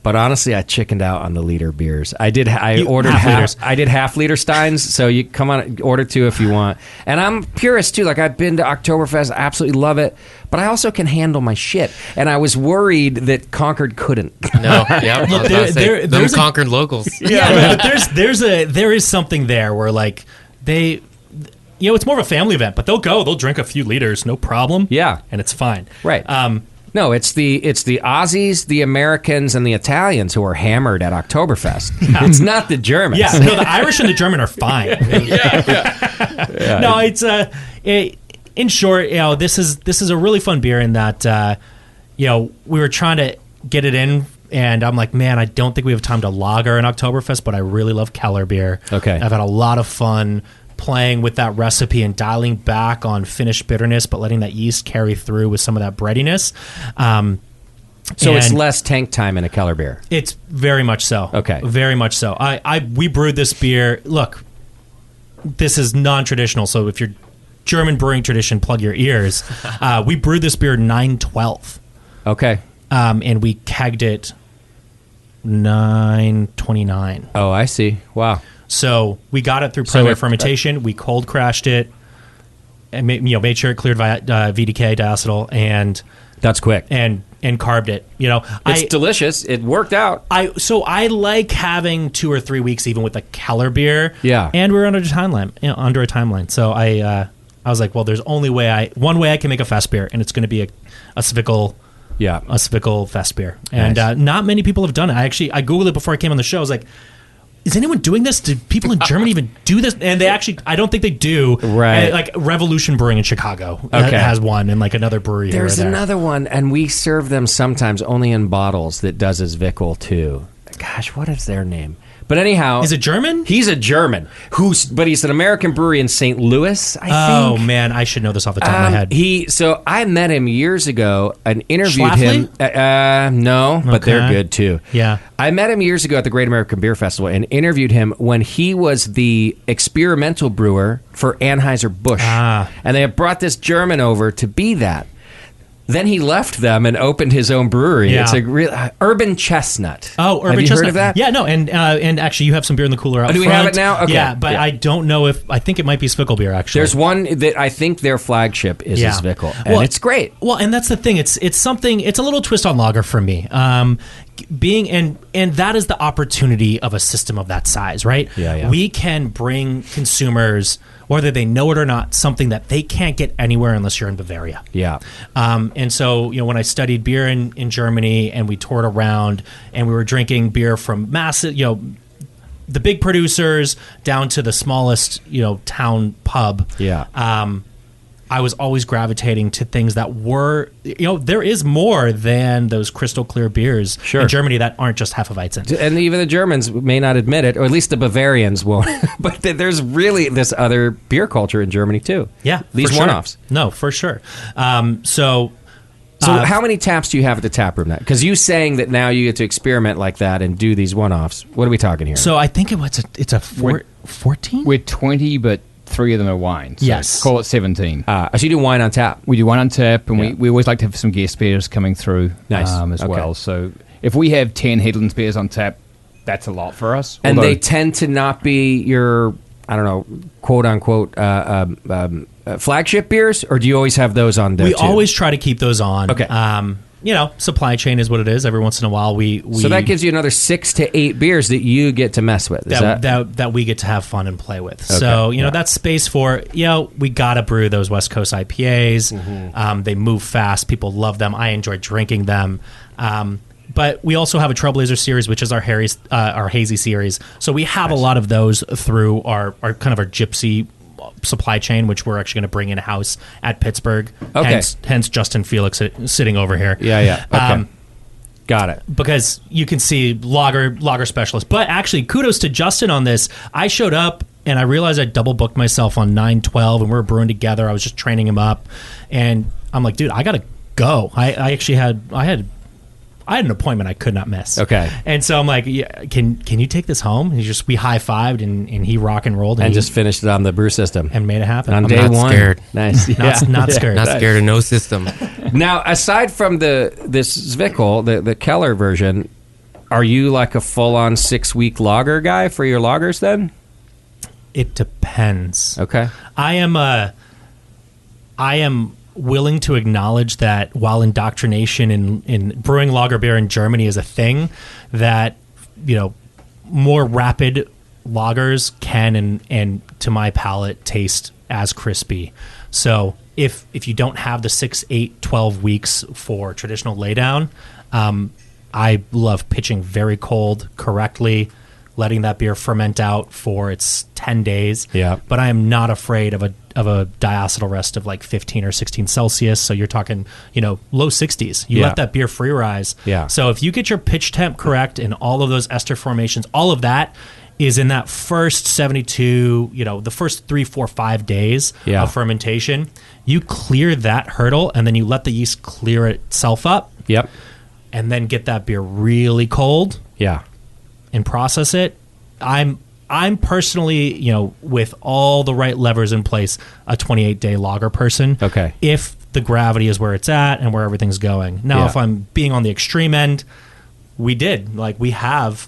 But honestly, I chickened out on the liter beers. I ordered half liter steins. So you come on, order 2 if you want. And I'm purist too. Like, I've been to Oktoberfest, I absolutely love it. But I also can handle my shit. And I was worried that Concord couldn't. No, yeah. Look, Them there's Concord locals. Yeah, but there is something there where like they. It's more of a family event, but they'll drink a few liters, no problem. Yeah. And it's fine. Right. No, it's the Aussies, the Americans, and the Italians who are hammered at Oktoberfest. It's not the Germans. Yeah, no, the Irish and the German are fine. No, it's in short, this is a really fun beer in that we were trying to get it in, and I'm like, man, I don't think we have time to lager an Oktoberfest, but I really love Keller beer. Okay. I've had a lot of fun playing with that recipe and dialing back on finished bitterness, but letting that yeast carry through with some of that breadiness. So it's less tank time in a Keller beer. It's very much so. Okay. Very much so. We brewed this beer. Look, this is non-traditional, so if you're German brewing tradition, plug your ears. We brewed this beer 9/12. Okay. And we kegged it 9/29. Oh, I see. Wow. So we got it through primary fermentation. We cold crashed it, and made sure it cleared via VDK diacetyl, and That's quick. and carved it. It's delicious. It worked out. I like having 2 or 3 weeks even with a Keller beer. Yeah. And we're under a timeline. So I was like, well, there's one way I can make a fest beer, and it's going to be a Zwickel. Yeah, a Zwickel fest beer, and Nice. not many people have done it. I googled it before I came on the show. I was like, is anyone doing this? Do people in Germany even do this? And I don't think they do. Right. Like Revolution Brewing in Chicago Okay. has one, and like another brewery. There's here or there. another one, and we serve them sometimes only in bottles that does as Zwickel too. Gosh, what is their name? But anyhow, Is it German? He's a German but he's an American brewery in St. Louis, I Oh think. man, I should know this off the top of my head. So I met him years ago and interviewed Schlafly? him. No, but they're Okay. good too. Yeah. I met him years ago at the Great American Beer Festival and interviewed him when he was the experimental brewer for Anheuser-Busch. And they had brought this German over to be that. Then he left them and opened his own brewery. Yeah. It's a real Urban Chestnut. Oh, Urban have you Chestnut. heard of that? Yeah, no, and actually, you have some beer in the cooler out Oh, do we front. have it now? Okay. Yeah, but Yeah. I don't know I think it might be Zwickel beer. Actually, There's one that I think their flagship is a Zwickel, and it's great. Well, and that's the thing. It's something. It's a little twist on lager for me. Being and that is the opportunity of a system of that size, right? Yeah. We can bring consumers, whether they know it or not, something that they can't get anywhere unless you're in Bavaria. Yeah. And so, when I studied beer in Germany and we toured around and we were drinking beer from massive, the big producers down to the smallest, town pub. Yeah. I was always gravitating to things that were, there is more than those crystal clear beers Sure. in Germany that aren't just Hefeweizen. And even the Germans may not admit it, or at least the Bavarians won't. But there's really this other beer culture in Germany too. Yeah, these for sure. one-offs. No, for sure. So how many taps do you have at the tap room now? Because you saying that now you get to experiment like that and do these one-offs. What are we talking here? So I think it's a 14? We're 20, but 3 of them are wine. So Yes. call it 17. so you do wine on tap. We do one on tap, and Yeah. we always like to have some guest beers coming through Nice. as Okay. well. So if we have 10 Headlands beers on tap, that's a lot for us. And Although- they tend to not be your, I don't know, quote unquote, flagship beers, or do you always have those on there We too? always try to keep those on. Okay. Supply chain is what it is. Every once in a while, we So that gives you another 6 to 8 beers that you get to mess with. Is that we get to have fun and play with. So that's space for we gotta brew those West Coast IPAs. Mm-hmm. They move fast. People love them. I enjoy drinking them. But we also have a Trailblazer series, which is our hazy series. So we have a lot of those through our kind of our gypsy supply chain, which we're actually going to bring in house at Pittsburgh. Okay. Hence Justin Felix sitting over here. Yeah. Okay. Got it. Because you can see lager specialist. But actually, kudos to Justin on this. I showed up and I realized I double booked myself on 9/12, and we were brewing together. I was just training him up, and I'm like, dude, I gotta go. I had an appointment I could not miss. Okay. And so I'm like, yeah, can you take this home? And we high-fived and he rock and rolled. And he just finished it on the brew system. and made it happen. on I'm day not one. scared. Nice. not scared. Not scared of no system. Now, aside from this Zwickel, the Keller version, are you like a full-on 6-week lager guy for your lagers then? It depends. Okay. I am willing to acknowledge that while indoctrination in brewing lager beer in Germany is a thing, that more rapid lagers can and to my palate taste as crispy. So if you don't have the 6, 8, 12 weeks for traditional laydown, I love pitching very cold correctly, letting that beer ferment out for its 10 days. Yeah. But I am not afraid of a diacetyl rest of like 15 or 16 Celsius. So you're talking, low 60s. You Yeah. let that beer free rise. Yeah. So if you get your pitch temp correct and all of those ester formations, all of that is in that first 72, the first 3, 4, 5 days Yeah. of fermentation. You clear that hurdle and then you let the yeast clear itself up Yep. and then get that beer really cold Yeah. and process it. I'm personally, with all the right levers in place, a 28-day lager person. Okay. If the gravity is where it's at and where everything's going. Now, Yeah. if I'm being on the extreme end, we have,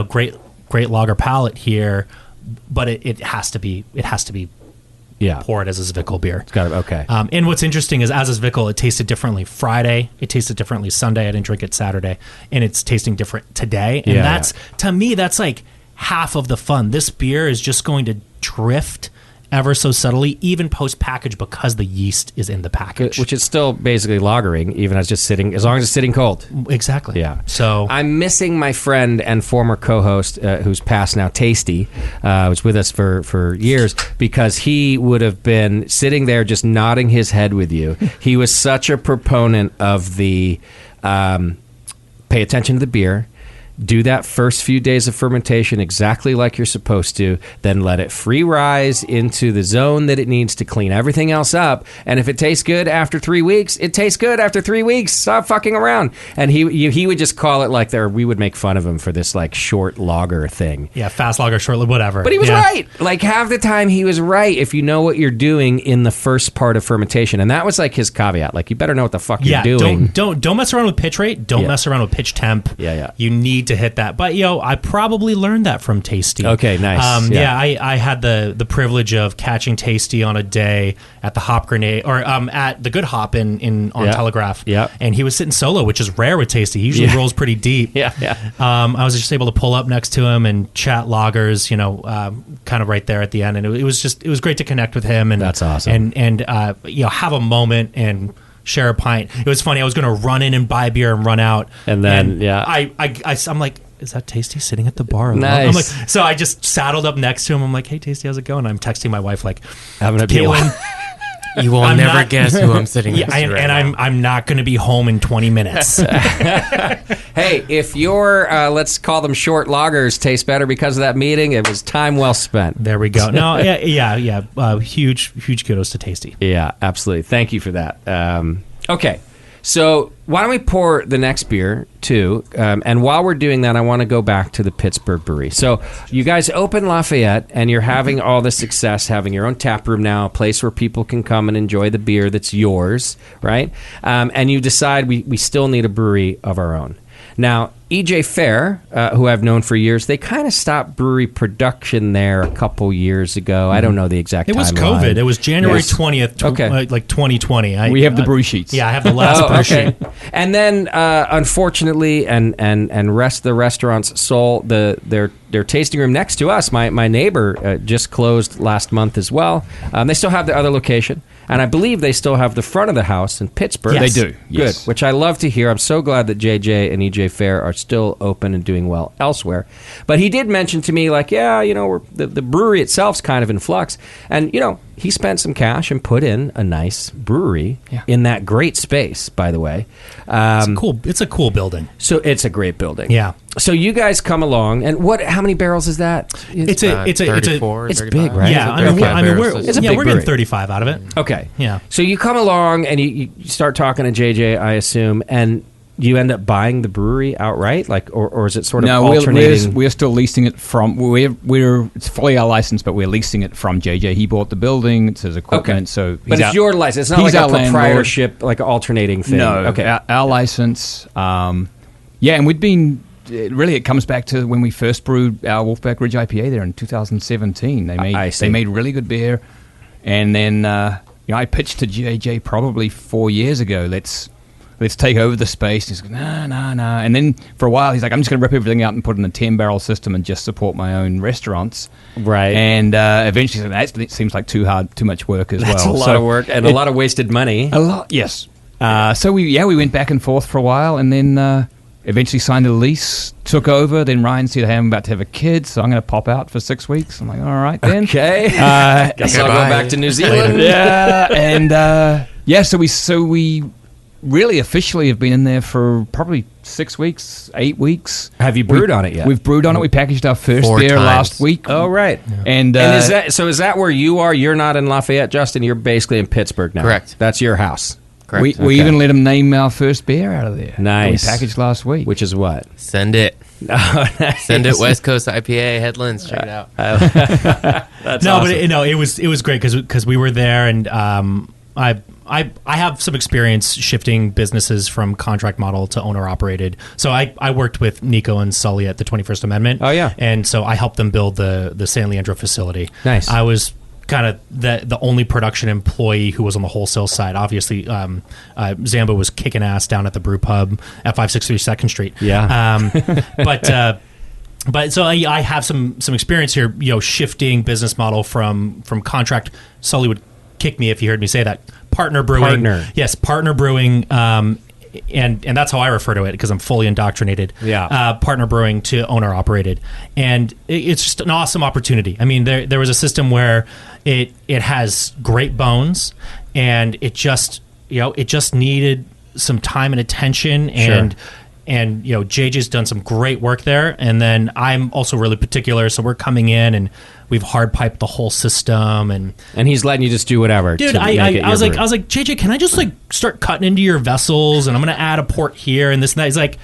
great lager palate here, but it has to be Yeah. poured as a Zwickel beer. Got it. Okay. And what's interesting is as a Zwickel, it tasted differently Friday. It tasted differently Sunday. I didn't drink it Saturday. And it's tasting different today. And Yeah, to me, that's like half of the fun. This beer is just going to drift ever so subtly, even post-package, because the yeast is in the package. Which is still basically lagering, even as as long as it's sitting cold. Exactly. Yeah. So I'm missing my friend and former co-host, who's passed now, Tasty, was with us for years, because he would have been sitting there just nodding his head with you. He was such a proponent of the pay attention to the beer. Do that first few days of fermentation exactly like you're supposed to, then let it free rise into the zone that it needs to clean everything else up. And if it tastes good after 3 weeks, it tastes good after 3 weeks. Stop fucking around. And he would just call it like we would make fun of him for this like short lager thing. yeah, fast lager, short, whatever. But he was Yeah. right. Like half the time he was right if you know what you're doing in the first part of fermentation. And that was like his caveat. Like you better know what the fuck Yeah, you're doing. don't mess around with pitch rate. Don't mess around with pitch temp. Yeah. You need to hit that. But I probably learned that from Tasty. Okay, nice. Yeah, I had the privilege of catching Tasty on a day at the Hop Grenade or at the Good Hop on Telegraph. Yeah. And he was sitting solo, which is rare with Tasty. He usually rolls pretty deep. Yeah. I was just able to pull up next to him and chat loggers, kind of right there at the end, and it was great to connect with him. And That's awesome. And have a moment and share a pint. It was funny. I was going to run in and buy beer and run out, And then, I'm like, is that Tasty sitting at the bar alone? Nice. I'm like, so I just saddled up next to him. I'm like, hey, Tasty, how's it going? I'm texting my wife like, Having a beer. Caitlin, You will I'm never not- guess who I'm sitting yeah, next to right and now. I'm not going to be home in 20 minutes. Hey, if your let's call them short lagers taste better because of that meeting, it was time well spent. There we go. No, yeah. Huge kudos to Tasty. Yeah, absolutely. Thank you for that. Okay, so why don't we pour the next beer too? And while we're doing that, I want to go back to the Pittsburgh Brewery. So you guys open Lafayette, and you're having all the success, having your own tap room now, a place where people can come and enjoy the beer that's yours, right? And you decide we still need a brewery of our own. Now, EJ Fair, who I've known for years, they kind of stopped brewery production there a couple years ago. I don't know the exact It was timeline. COVID. It was January Yes. 20th, Okay. like 2020. We have the brew sheets. Yeah, I have the last brew sheet. And then, unfortunately, and rest the restaurants sold their tasting room next to us. My neighbor just closed last month as well. They still have the other location, and I believe they still have the front of the house in Pittsburgh. Yes. They do, yes. Good, which I love to hear. I'm so glad that JJ and EJ Fair are still open and doing well elsewhere. But he did mention to me, like, the brewery itself's kind of in flux, and he spent some cash and put in a nice brewery in that great space, by the way. Cool. It's a cool building. So it's a great building. Yeah. So you guys come along, and how many barrels is that? It's a 34, it's 35. big, right? Yeah, I mean, 35 we're barrels. It's a big we're brewery. getting 35 out of it. Okay. Yeah. So you come along, and you start talking to JJ, I assume, and you end up buying the brewery outright, or is it sort of No, alternating? we're still leasing it from. It's fully our license, but we're leasing it from JJ. He bought the building, it's his equipment, so. But it's your license. It's not he's like a our landlord. proprietorship, like an alternating thing. No, Okay. our license. And we'd been. It comes back to when we first brewed our Wolfpack Ridge IPA there in 2017. I see. They made really good beer, and then I pitched to JJ probably 4 years ago. Let's take over the space. He's like, nah. And then for a while, he's like, I'm just going to rip everything out and put in a 10-barrel system and just support my own restaurants. Right. And eventually, he's like, that seems like too much work as That's well. a lot of work and a lot of wasted money. A lot, yes. So we went back and forth for a while, and then eventually signed a lease, took over. Then Ryan said, hey, I'm about to have a kid, so I'm going to pop out for 6 weeks. I'm like, all right, then. Okay. Guess I'll go Goodbye. back to New Zealand. Yeah, and so we really officially have been in there for probably 6 weeks, 8 weeks. Have you brewed on it yet? We've brewed on it. We packaged our first 4 beer times. last week. Oh, right. And Is that where you are? You're not in Lafayette, Justin. You're basically in Pittsburgh now. Correct. That's your house. Correct. we Okay. even let him name our first beer out of there. Nice. We packaged last week. Which is what? Send it. Oh, nice. Send it West Coast IPA Headlands. Check it out. That's No, awesome. but it was great because we were there, and I have some experience shifting businesses from contract model to owner operated. So I worked with Nico and Sully at the 21st Amendment. Oh, yeah. And so I helped them build the San Leandro facility. Nice. I was kind of the only production employee who was on the wholesale side. Obviously, Zamba was kicking ass down at the brew pub at 563 2nd Street. Yeah. But But so I have some experience here, shifting business model from contract. Sully would kick me if he heard me say that. Partner brewing. Yes, partner brewing. And that's how I refer to it because I'm fully indoctrinated. Yeah. Partner brewing to owner operated, and it's just an awesome opportunity. I mean, there was a system where it has great bones, and it just needed some time and attention, and JJ's done some great work there, and then I'm also really particular, so we're coming in and we've hard piped the whole system, and he's letting you just do whatever. Dude, I was like, JJ, can I just start cutting into your vessels, and I'm gonna add a port here and this and that. He's like,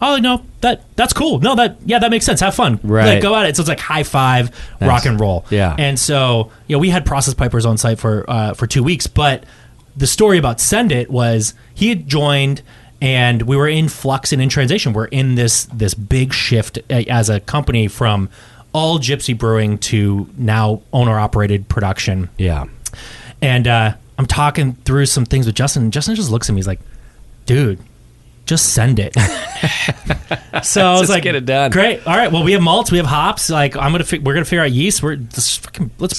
oh no, that's cool. No, that makes sense. Have fun. Right. Go at it. So it's like high five, nice. Rock and roll. Yeah. And so we had process pipers on site for 2 weeks, but the story about Send It was he had joined. And we were in flux and in transition. We're in this big shift as a company from all gypsy brewing to now owner-operated production. Yeah. And I'm talking through some things with Justin, and Justin just looks at me. He's like, dude, just send it. So I was like, get it done. Great. All right. Well, we have malts, we have hops. Like we're gonna figure out yeast. Let's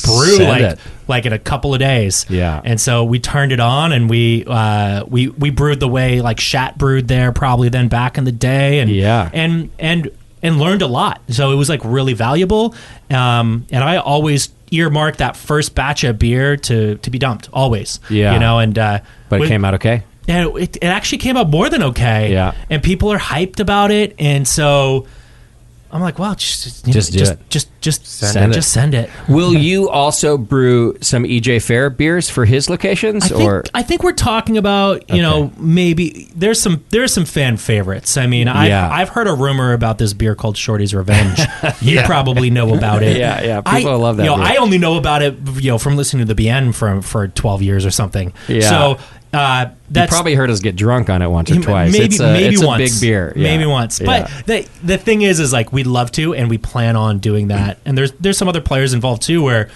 brew like in a couple of days. Yeah. And so we turned it on, and we brewed the way like Shat brewed there probably then back in the day, and learned a lot. So it was like really valuable. And I always earmark that first batch of beer to be dumped always. Yeah. But it came out okay. And it actually came out more than okay. Yeah. And people are hyped about it. And so I'm like, wow, just send it. Will you also brew some EJ Fair beers for his locations? I think we're talking about, maybe there's some fan favorites. I mean, I've heard a rumor about this beer called Shorty's Revenge. You probably know about it. Yeah. People love that beer. I only know about it, from listening to the BN for 12 years or something. Yeah. So you probably heard us get drunk on it once or twice. Maybe it's once. A big beer. Yeah. Maybe once. Yeah. But the thing is like we'd love to, and we plan on doing that. And there's some other players involved too, where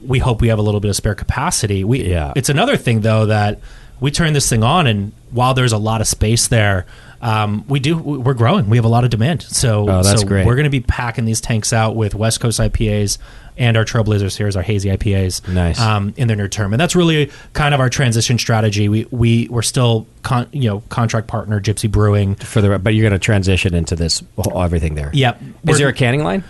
we hope we have a little bit of spare capacity. It's another thing though that we turn this thing on, and while there's a lot of space there, we're growing. We have a lot of demand. So that's great. We're going to be packing these tanks out with West Coast IPAs and our Trailblazers here, our hazy IPAs. Nice. In the near term. And that's really kind of our transition strategy. We're still contract partner Gypsy Brewing. But you're going to transition into this everything there. Yep. Is there a canning line?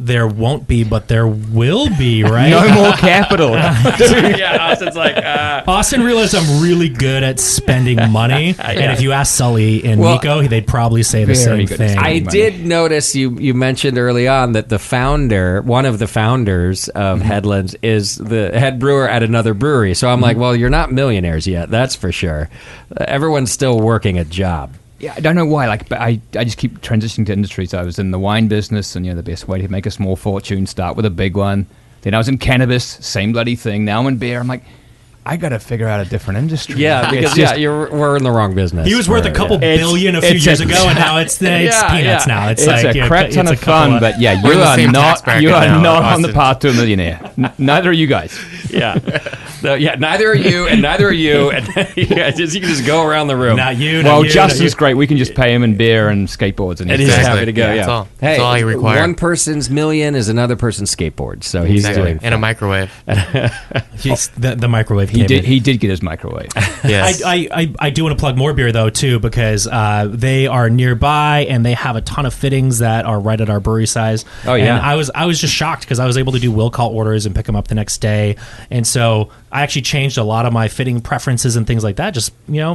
There won't be, but there will be, right? No more capital. Yeah, Austin's like... Austin realized I'm really good at spending money. And if you ask Sully and Nico, they'd probably say the same thing. I did notice you mentioned early on that one of the founders of Headlands is the head brewer at another brewery. So I'm like, well, you're not millionaires yet, that's for sure. Everyone's still working a job. Yeah, I don't know why. But I just keep transitioning to industries. I was in the wine business, and the best way to make a small fortune, start with a big one. Then I was in cannabis, same bloody thing. Now I'm in beer. I'm like, I got to figure out a different industry. Yeah, because we're in the wrong business. He was worth a couple billion a few years ago, and now it's peanuts now. It's like a crap ton of fun, but you are not on the path to a millionaire. Neither are you guys. Yeah. Neither are you, and neither are you, and you can just go around the room. Not you. Well, Justin's great. We can just pay him in beer and skateboards, and he's happy to go. Yeah, that's all he requires. One person's million is another person's skateboard, so he's doing and a microwave. The microwave. He did get his microwave. Yes. I do want to plug More Beer though too, because they are nearby and they have a ton of fittings that are right at our brewery size. Oh yeah. And I was just shocked because I was able to do will call orders and pick them up the next day, and so I actually changed a lot of my fitting preferences and things like that, just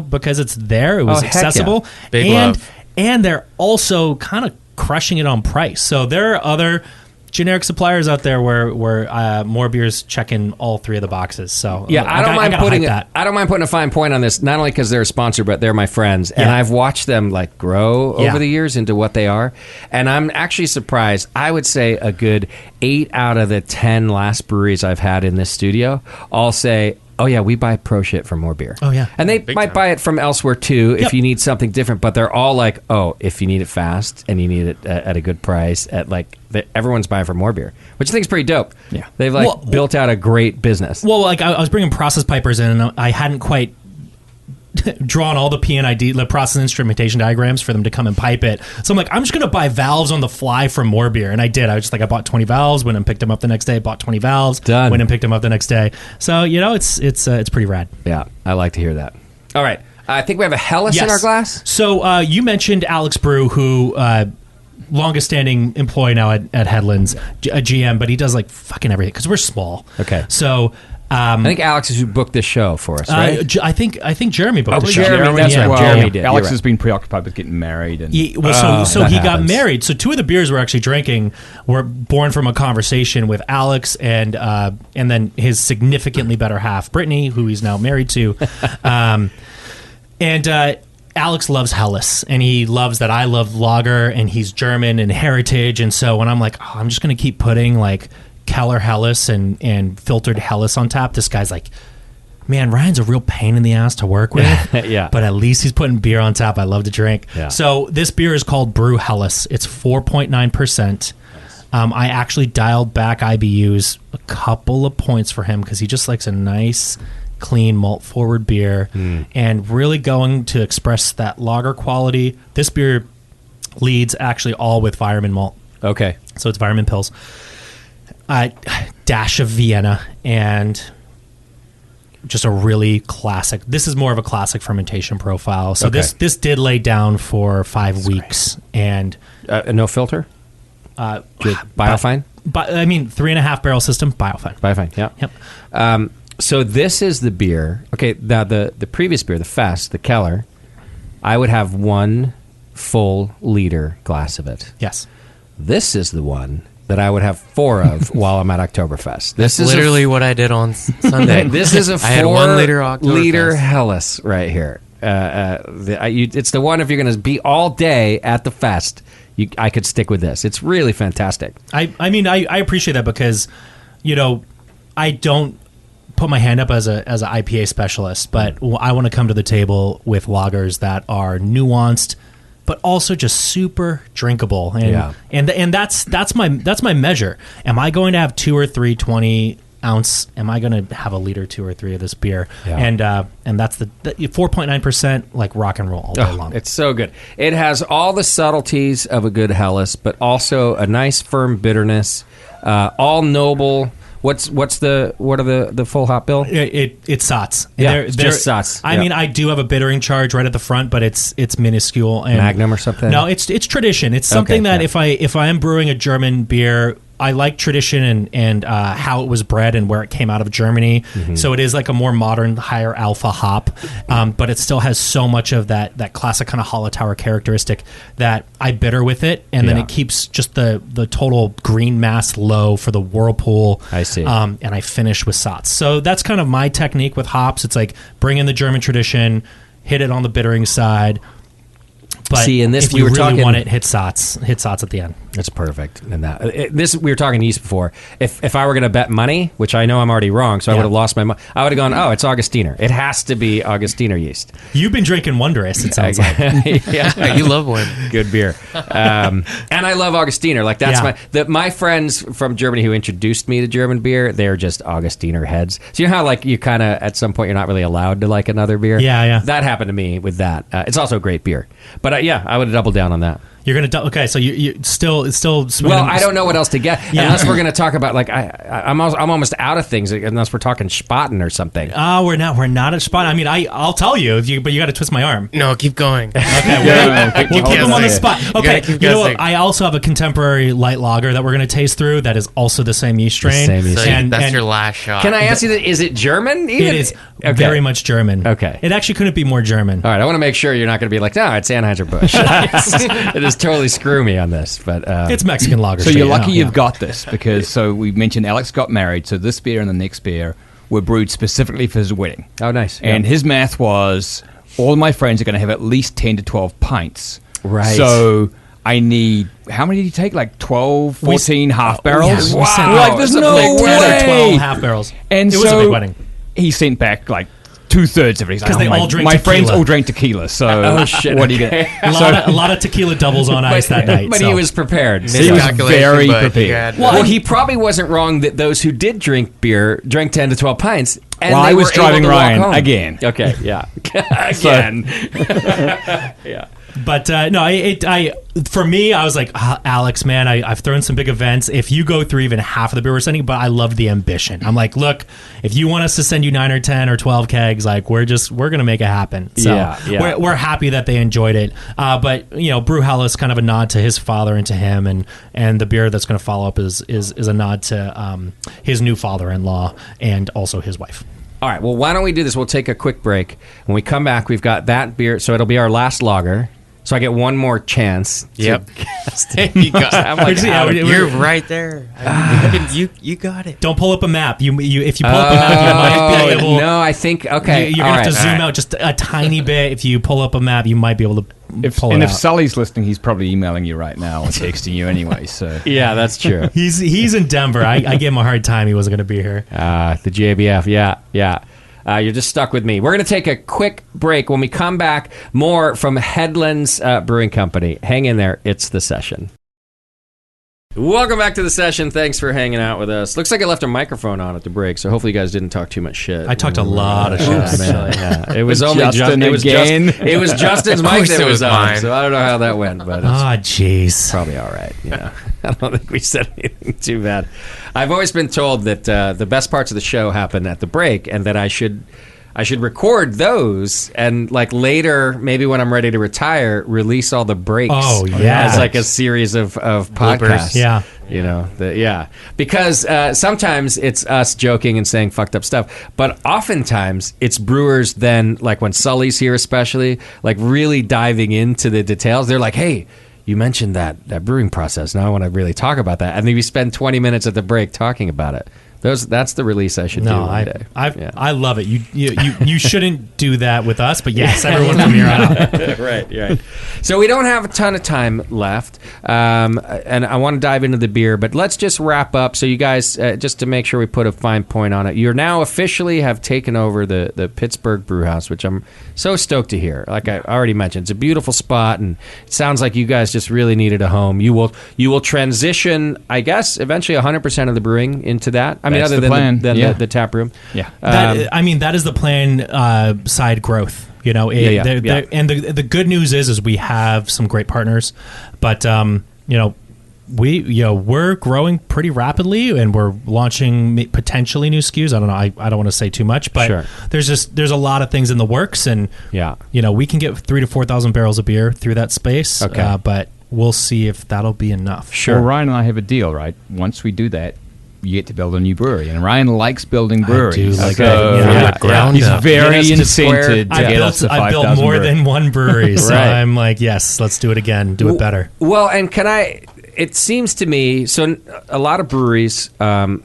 because it's there. It was accessible, Big love. And they're also kind of crushing it on price. So there are other generic suppliers out there where More Beer's checking all three of the boxes. So I don't mind putting a fine point on this, not only because they're a sponsor, but they're my friends, and I've watched them grow over the years into what they are, and I'm actually surprised. I would say a good 8 out of the 10 last breweries I've had in this studio all say, oh yeah, we buy pro shit from More Beer. Oh yeah. And they might buy it from elsewhere too if you need something different, but they're all like, oh, if you need it fast and you need it at a good price, everyone's buying from More Beer, which I think is pretty dope. Yeah. They've built out a great business. Well, I was bringing process pipers in, and I hadn't quite drawn all the PNID, the process instrumentation diagrams for them to come and pipe it. So I'm like, I'm just going to buy valves on the fly from more beer. And I did. I was just like, I bought 20 valves, went and picked them up the next day, bought 20 valves, Done. went and picked them up the next day. So, it's pretty rad. Yeah, I like to hear that. All right. I think we have a Helles in our glass. So you mentioned Alex Brew, who longest standing employee now at Headlands, a GM, but he does like fucking everything because we're small. Okay. So I think Alex is who booked this show for us, right? I think Jeremy booked the show. Jeremy, that's right. Well, Jeremy did. Alex You're has been preoccupied with getting married. And So he that got happens. married. So 2 of the beers we're actually drinking were born from a conversation with Alex and then his significantly better half, Brittany, who he's now married to. Alex loves Helles, and he loves that I love lager, and he's German and heritage. And so when I'm like, I'm just going to keep putting like Keller Helles and filtered Helles on tap, this guy's like, man, Ryan's a real pain in the ass to work with. Yeah. But at least he's putting beer on tap I love to drink. Yeah. So this beer is called Brew Helles. It's 4.9%. I actually dialed back IBUs a couple of points for him because he just likes a nice, clean malt forward beer and really going to express that lager quality. This beer leads actually all with Fireman malt. Okay. So it's Fireman Pils. Dash of Vienna and just a really classic. This is more of a classic fermentation profile. So Okay. this did lay down for 5 weeks and No filter? Biofine? But I mean, 3.5 barrel system, Biofine. Biofine, yeah. Yep. So this is the beer. Okay, now the previous beer, the Fest, the Keller, I would have 1 full liter glass of it. Yes. This is the one that I would have 4 of while I'm at Oktoberfest. This is literally what I did on Sunday. This is a 4 I had 1 liter Oktoberfest. Helles right here. It's the one if you're going to be all day at the fest, I could stick with this. It's really fantastic. I mean, I appreciate that because, I don't put my hand up as an IPA specialist, but I want to come to the table with lagers that are nuanced, but also just super drinkable. And that's my measure. Am I going to have 2 or 3 20-ounce? Am I going to have a liter 2 or 3 of this beer? Yeah. And that's the 4.9%, like rock and roll all day long. It's so good. It has all the subtleties of a good Helles, but also a nice firm bitterness, all noble. What are the full hop bill? It's Satz. Yeah, it's just Satz. I mean, I do have a bittering charge right at the front, but it's minuscule. And Magnum or something? No, it's tradition. It's something that if I am brewing a German beer, I like tradition and how it was bred and where it came out of Germany. Mm-hmm. So it is like a more modern, higher alpha hop, but it still has so much of that classic kind of Hallertauer characteristic that I bitter with it, and then it keeps just the total green mass low for the whirlpool. I see. And I finish with Satz. So that's kind of my technique with hops. It's like bring in the German tradition, hit it on the bittering side. But see, in this if we you were really talking, want it, hit Satz at the end. That's perfect. And this we were talking yeast before. If I were going to bet money, which I know I'm already wrong, so I would have lost my money. I would have gone, it's Augustiner. It has to be Augustiner yeast. You've been drinking Wondrous, it sounds like. Yeah, You love one. good beer. And I love Augustiner. Like that's my friends from Germany who introduced me to German beer. They're just Augustiner heads. So you know how like you kind of at some point you're not really allowed to like another beer. Yeah. That happened to me with that. It's also a great beer. But I would have doubled down on that. You're gonna okay. So you still. Well, I don't know what else to get unless we're gonna talk about like I'm almost out of things unless we're talking Spaten or something. We're not at Spaten. I mean, I'll tell you but you got to twist my arm. No, keep going. Okay, we'll keep him on the spot. Okay, keep you know what? guessing. I also have a contemporary light lager that we're gonna taste through that is also the same yeast strain. same yeast So that's your last shot. Can I ask you that? Is it German? Even? It is very much German. Okay. It actually couldn't be more German. All right, I want to make sure you're not going to be like, no, it's Anheuser-Busch. It is totally screw me on this, but It's Mexican lager. So straight you're lucky out, you've got this because so we mentioned Alex got married. So this beer and the next beer were brewed specifically for his wedding. oh, nice. And Yeah. his math was all my friends are going to have at least 10 to 12 pints. Right. So I need, how many did you take? Like 12, 14 half barrels? we sent Like, there's no like 10 way. or 12 half barrels. And it so was a big wedding. he sent back like 2/3 of it. He's like, 'Cause they all drink my friends tequila. all drank tequila. So shit. what do you get? A lot of tequila doubles on ice that night. But so. he was prepared. He was Miscalculation, very but prepared. he had- Well, he probably wasn't wrong that those who did drink beer drank 10 to 12 pints. And Well, they I was were driving able to walk Ryan home. again. Okay, yeah. Again. Yeah. But no, I for me, I was like, Alex, man, I've thrown some big events. If you go through even half of the beer we're sending, but I love the ambition. I'm like, look, if you want us to send you 9 or 10 or 12 kegs, like we're gonna make it happen. So Yeah. We're happy that they enjoyed it. But Brew Hell is kind of a nod to his father and to him, and the beer that's going to follow up is a nod to his new father-in-law and also his wife. All right, well, why don't we do this? We'll take a quick break. When we come back, we've got that beer, so it'll be our last lager. So I get one more chance. Yep. You got, I'm like, You're right there. You got it. Don't pull up a map. You if you pull up a map, you might be able. No, I think okay. You're gonna have to zoom out just a tiny bit. If you pull up a map, you might be able to pull it out. If Sully's listening, he's probably emailing you right now or texting you anyway. So yeah, that's true. He's in Denver. I gave him a hard time. He wasn't going to be here. The JBF. Yeah. You're just stuck with me. We're going to take a quick break. When we come back, more from Headlands Brewing Company. Hang in there. It's The Session. Welcome back to The Session. Thanks for hanging out with us. Looks like I left a microphone on at the break, so hopefully you guys didn't talk too much shit. I talked a lot of shit. Yeah. It was only Justin again. It was Justin's mic that was on, mine. so I don't know how that went, but it's Jeez. probably all right. Yeah, I don't think we said anything too bad. I've always been told that the best parts of the show happen at the break, and that I should record those and like later, maybe when I'm ready to retire, release all the breaks. Oh, yeah. As like a series of podcasts. Yeah. You know, because sometimes it's us joking and saying fucked up stuff, but oftentimes it's brewers then, like when Sully's here especially, like really diving into the details. They're like, hey, you mentioned that brewing process. Now I want to really talk about that. And then we spend 20 minutes at the break talking about it. That's the release I should do one day. I love it. You shouldn't do that with us, but yes, everyone from here on out. Right. So we don't have a ton of time left, and I want to dive into the beer, but let's just wrap up. So you guys, just to make sure we put a fine point on it, you're now officially have taken over the Pittsburgh Brew House, which I'm so stoked to hear. Like I already mentioned, it's a beautiful spot, and it sounds like you guys just really needed a home. You will transition, I guess, eventually 100% of the brewing into that. I mean, That's other the plan. than the tap room. Yeah. That is the plan. Side growth, and the good news is we have some great partners, but we're growing pretty rapidly, and we're launching potentially new SKUs. I don't know. I don't want to say too much, but Sure. there's a lot of things in the works, and we can get 3,000 to 4,000 barrels of beer through that space. Okay. But we'll see if that'll be enough. Sure. Well, Ryan and I have a deal, right? Once we do that, you get to build a new brewery, and Ryan likes building breweries. I do like that. Yeah. He's up. very Get us to incented to get us to I 5,000 built more breweries. than one brewery, so Right. I'm like, yes, let's do it again. Do it better. Well, and it seems to me, so a lot of breweries are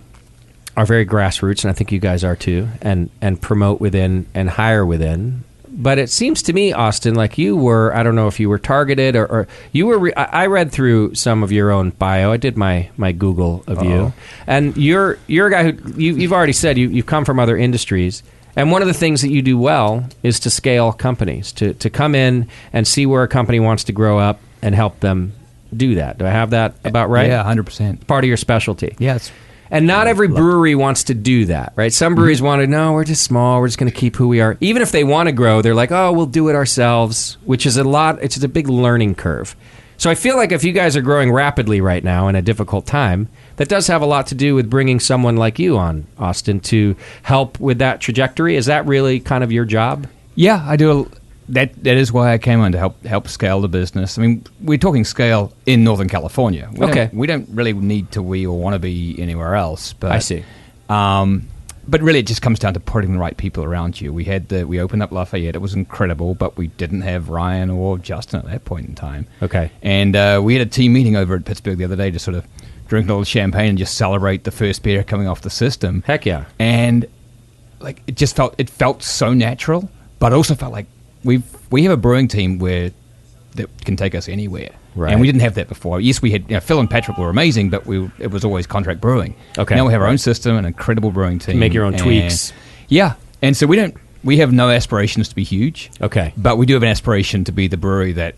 very grassroots, and I think you guys are too, and promote within and hire within. But it seems to me, Austin, like you were, I don't know if you were targeted or you were, I read through some of your own bio. I did my Google of you. And you're a guy who, you've already said you've come from other industries. And one of the things that you do well is to scale companies, to come in and see where a company wants to grow up and help them do that. Do I have that about right? Yeah, 100%. Part of your specialty. Yes. And not every brewery wants to do that, right? Some breweries want to, no, we're just small. We're just going to keep who we are. Even if they want to grow, they're like, oh, we'll do it ourselves, which is it's a big learning curve. So I feel like if you guys are growing rapidly right now in a difficult time, that does have a lot to do with bringing someone like you on, Austin, to help with that trajectory. Is that really kind of your job? Yeah, I do. That is why I came on to help scale the business. I mean, we're talking scale in Northern California. We don't really need to or want to be anywhere else. But I see. But really, it just comes down to putting the right people around you. We opened up Lafayette. It was incredible, but we didn't have Ryan or Justin at that point in time. Okay. And we had a team meeting over at Pittsburgh the other day to sort of drink a little champagne and just celebrate the first beer coming off the system. Heck yeah. And like it felt so natural, but also felt like we have a brewing team that can take us anywhere. Right. And we didn't have that before. Yes, we had Phil and Patrick were amazing, but it was always contract brewing. Okay. Now we have our own system, an incredible brewing team. Make your own tweaks. Yeah. And so we have no aspirations to be huge. Okay. But we do have an aspiration to be the brewery that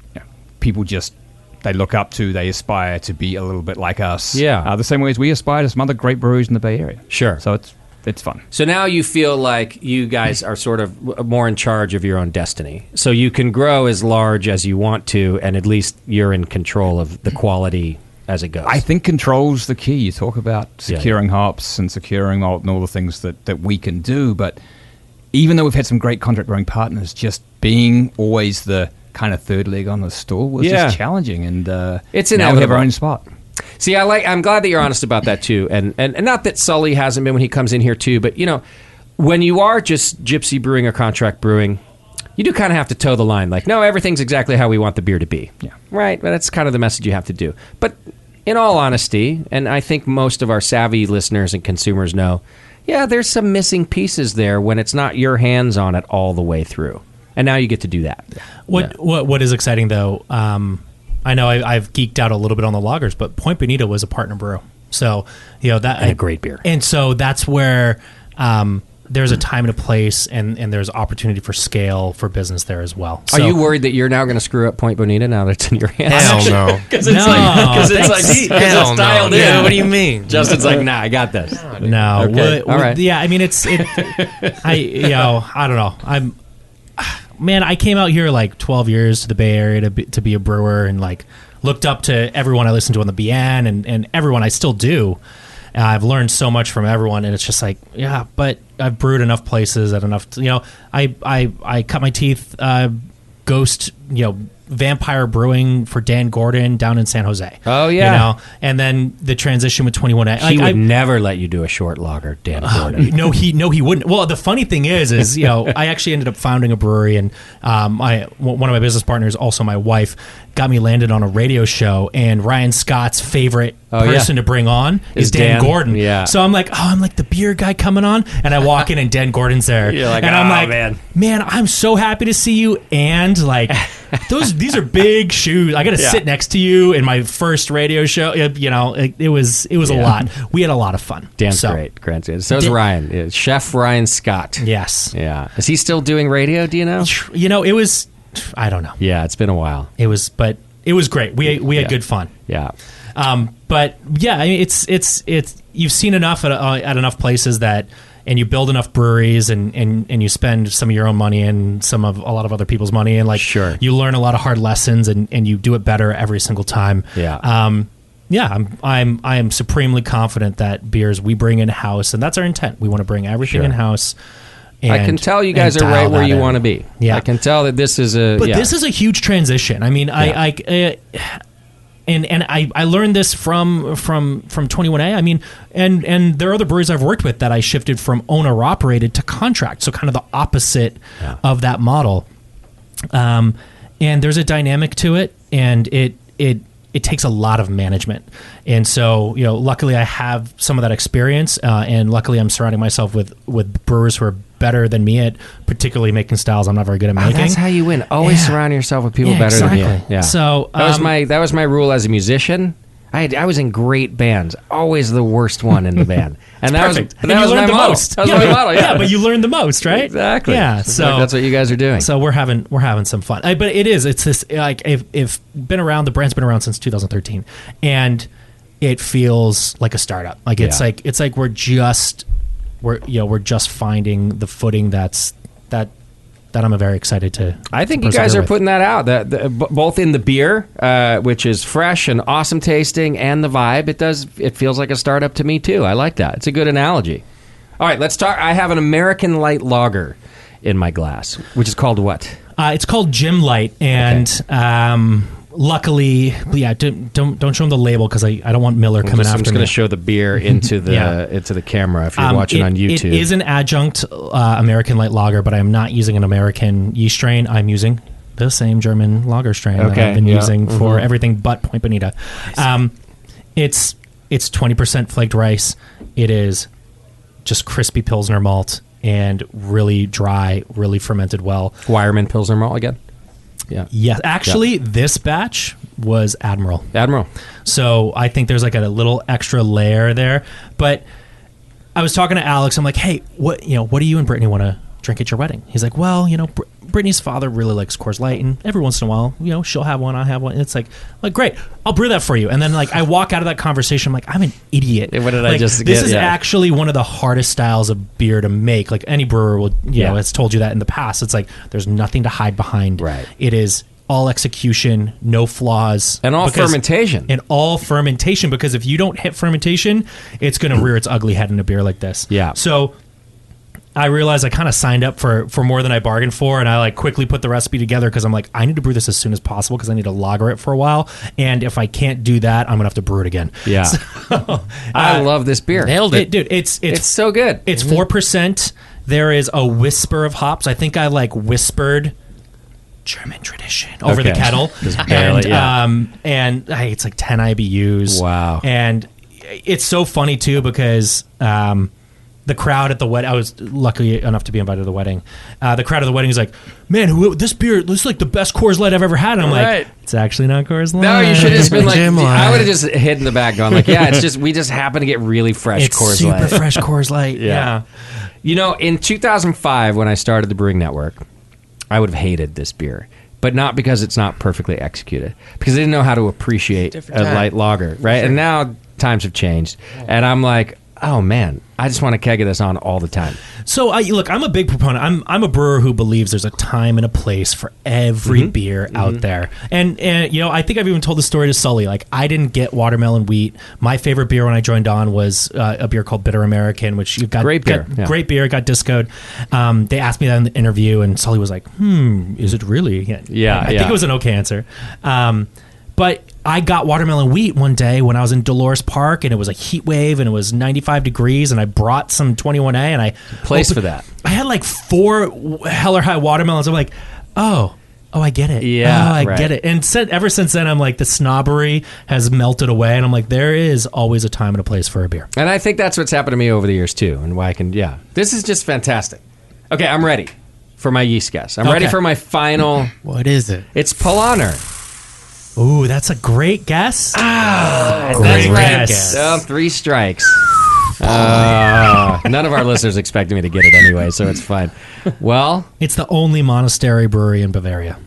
people they look up to, they aspire to be a little bit like us. Yeah. The same way as we aspire to some other great breweries in the Bay Area. Sure. So it's fun. So now you feel like you guys are sort of more in charge of your own destiny. So you can grow as large as you want to, and at least you're in control of the quality as it goes. I think control's the key. You talk about securing hops and securing malt and all the things that we can do, but even though we've had some great contract growing partners, just being always the kind of third leg on the stool was just challenging, and it's now we have our own spot. See, I'm glad that you're honest about that too, and not that Sully hasn't been when he comes in here too, but when you are just Gypsy Brewing or contract brewing, you do kind of have to toe the line. Like, no, everything's exactly how we want the beer to be. Yeah. Right? But that's kind of the message you have to do. But in all honesty, and I think most of our savvy listeners and consumers know, there's some missing pieces there when it's not your hands on it all the way through. And now you get to do that. What is exciting, though, I know I've geeked out a little bit on the lagers, but Point Bonita was a partner brew. So, that... And a great beer. And so that's where... there's a time and a place, and there's opportunity for scale for business there as well. So, are you worried that you're now going to screw up Point Bonita now that it's in your hands? Hell no. Because it's dialed in. Yeah, what do you mean? Justin's like, nah, I got this. No. Okay. All right. Yeah, I mean, I don't know. I came out here like 12 years to the Bay Area to be a brewer, and like looked up to everyone I listened to on the BN and everyone I still do. I've learned so much from everyone, and it's just like, but I've brewed enough places at enough. I cut my teeth, ghost, vampire brewing for Dan Gordon down in San Jose. Oh yeah, and then the transition with 21A. He would never let you do a short lager, Dan Gordon. No, he wouldn't. Well, the funny thing is I actually ended up founding a brewery, and one of my business partners, also my wife, got me landed on a radio show, and Ryan Scott's favorite person to bring on is Dan Gordon. Yeah. So I'm like the beer guy coming on, and I walk in and Dan Gordon's there. You're like, and I'm like, man, I'm so happy to see you, and like these are big shoes. I got to sit next to you in my first radio show. It was a lot. We had a lot of fun. Dan's great. So is Ryan. Chef Ryan Scott. Yes. Yeah. Is he still doing radio? Do you know? It was. I don't know. Yeah, it's been a while. It was great. We had good fun. Yeah. But yeah, I mean, it's you've seen enough at enough places that, and you build enough breweries, and you spend some of your own money and a lot of other people's money, and you learn a lot of hard lessons, and you do it better every single time. Yeah. I am supremely confident that beers we bring in house, and that's our intent. We want to bring everything in house. I can tell you guys are right where you want to be. Yeah. I can tell that this is this is a huge transition. I mean, I learned this from 21A. I mean, and there are other breweries I've worked with that I shifted from owner operated to contract. So kind of the opposite of that model. And there's a dynamic to it, and it takes a lot of management. And so, luckily I have some of that experience, and luckily I'm surrounding myself with brewers who are better than me at particularly making styles I'm not very good at making. That's how you win. Always surround yourself with people better than you. Yeah. So that was my rule as a musician. I was in great bands, always the worst one in the band, and that was my model. That was my model. Yeah, but you learned the most, right? Exactly. Yeah, so that's what you guys are doing. So we're having some fun. But it's this like if been around. The brand's been around since 2013, and it feels like a startup. Like it's like we're just finding the footing that I'm very excited to. I think you guys are putting that out, both in the beer, which is fresh and awesome tasting, and the vibe. It feels like a startup to me too. I like that. It's a good analogy. All right, let's talk. I have an American Light Lager in my glass, which is called what? It's called Gym Light, and luckily, don't show them the label because I don't want Miller coming after me. I'm just going to show the beer into the camera if you're watching on YouTube. It is an adjunct American Light Lager, but I'm not using an American yeast strain. I'm using the same German lager strain that I've been using for everything but Point Bonita. It's 20% flaked rice. It is just crispy Pilsner malt and really dry, really fermented well. Weyermann Pilsner malt again? Yeah. Yes. Actually, this batch was Admiral. So I think there's like a little extra layer there. But I was talking to Alex. I'm like, hey, what do you and Brittany want to drink at your wedding? He's like, well, Brittany's father really likes Coors Light, and every once in a while, she'll have one, I'll have one. And it's like great, I'll brew that for you. And then I walk out of that conversation, I'm like, I'm an idiot. What did I just get? This is actually one of the hardest styles of beer to make. Like any brewer will, has told you that in the past. It's like there's nothing to hide behind. Right. It is all execution, no flaws, and all fermentation. Because if you don't hit fermentation, it's going to rear its ugly head in a beer like this. Yeah. So I realized I kind of signed up for more than I bargained for, and I quickly put the recipe together because I'm like, I need to brew this as soon as possible because I need to lager it for a while, and if I can't do that, I'm gonna have to brew it again. Yeah. So, I love this beer. Nailed it, dude. It's so good. It's 4%. There is a whisper of hops. I think I whispered German tradition over the kettle, and it's 10 IBUs. Wow. And it's so funny too because the crowd at the wedding, I was lucky enough to be invited to the wedding. The crowd at the wedding is like, man, this beer, this is the best Coors Light I've ever had. And I'm like, it's actually not Coors Light. No, you should have just been I would have just hid in the back going it's just, we just happen to get really fresh Coors Light. It's super fresh Coors Light, yeah. In 2005, when I started the Brewing Network, I would have hated this beer. But not because it's not perfectly executed. Because I didn't know how to appreciate a light lager, right? Sure. And now times have changed. And I'm like, oh man, I just want a keg of this on all the time. So I'm a big proponent. I'm a brewer who believes there's a time and a place for every beer out there. And I think I've even told the story to Sully. I didn't get watermelon wheat. My favorite beer when I joined on was a beer called Bitter American, which you've got great beer. Great beer. It got discoed. They asked me that in the interview, and Sully was like, is it really? Yeah. I think it was an okay answer. But I got watermelon wheat one day when I was in Dolores Park, and it was a heat wave, and it was 95 degrees, and I brought some 21A, and I for that. I had 4 Heller High watermelons. I'm like, oh, I get it. Yeah, I get it. And ever since then, I'm like, the snobbery has melted away, and I'm like, there is always a time and a place for a beer. And I think that's what's happened to me over the years too, and why I can. This is just fantastic. Okay, I'm ready for my yeast guess. I'm ready for my final. What is it? It's Polaner. Ooh, that's a great guess. Great guess. 3 strikes. None of our listeners expected me to get it anyway, so it's fine. Well, it's the only monastery brewery in Bavaria.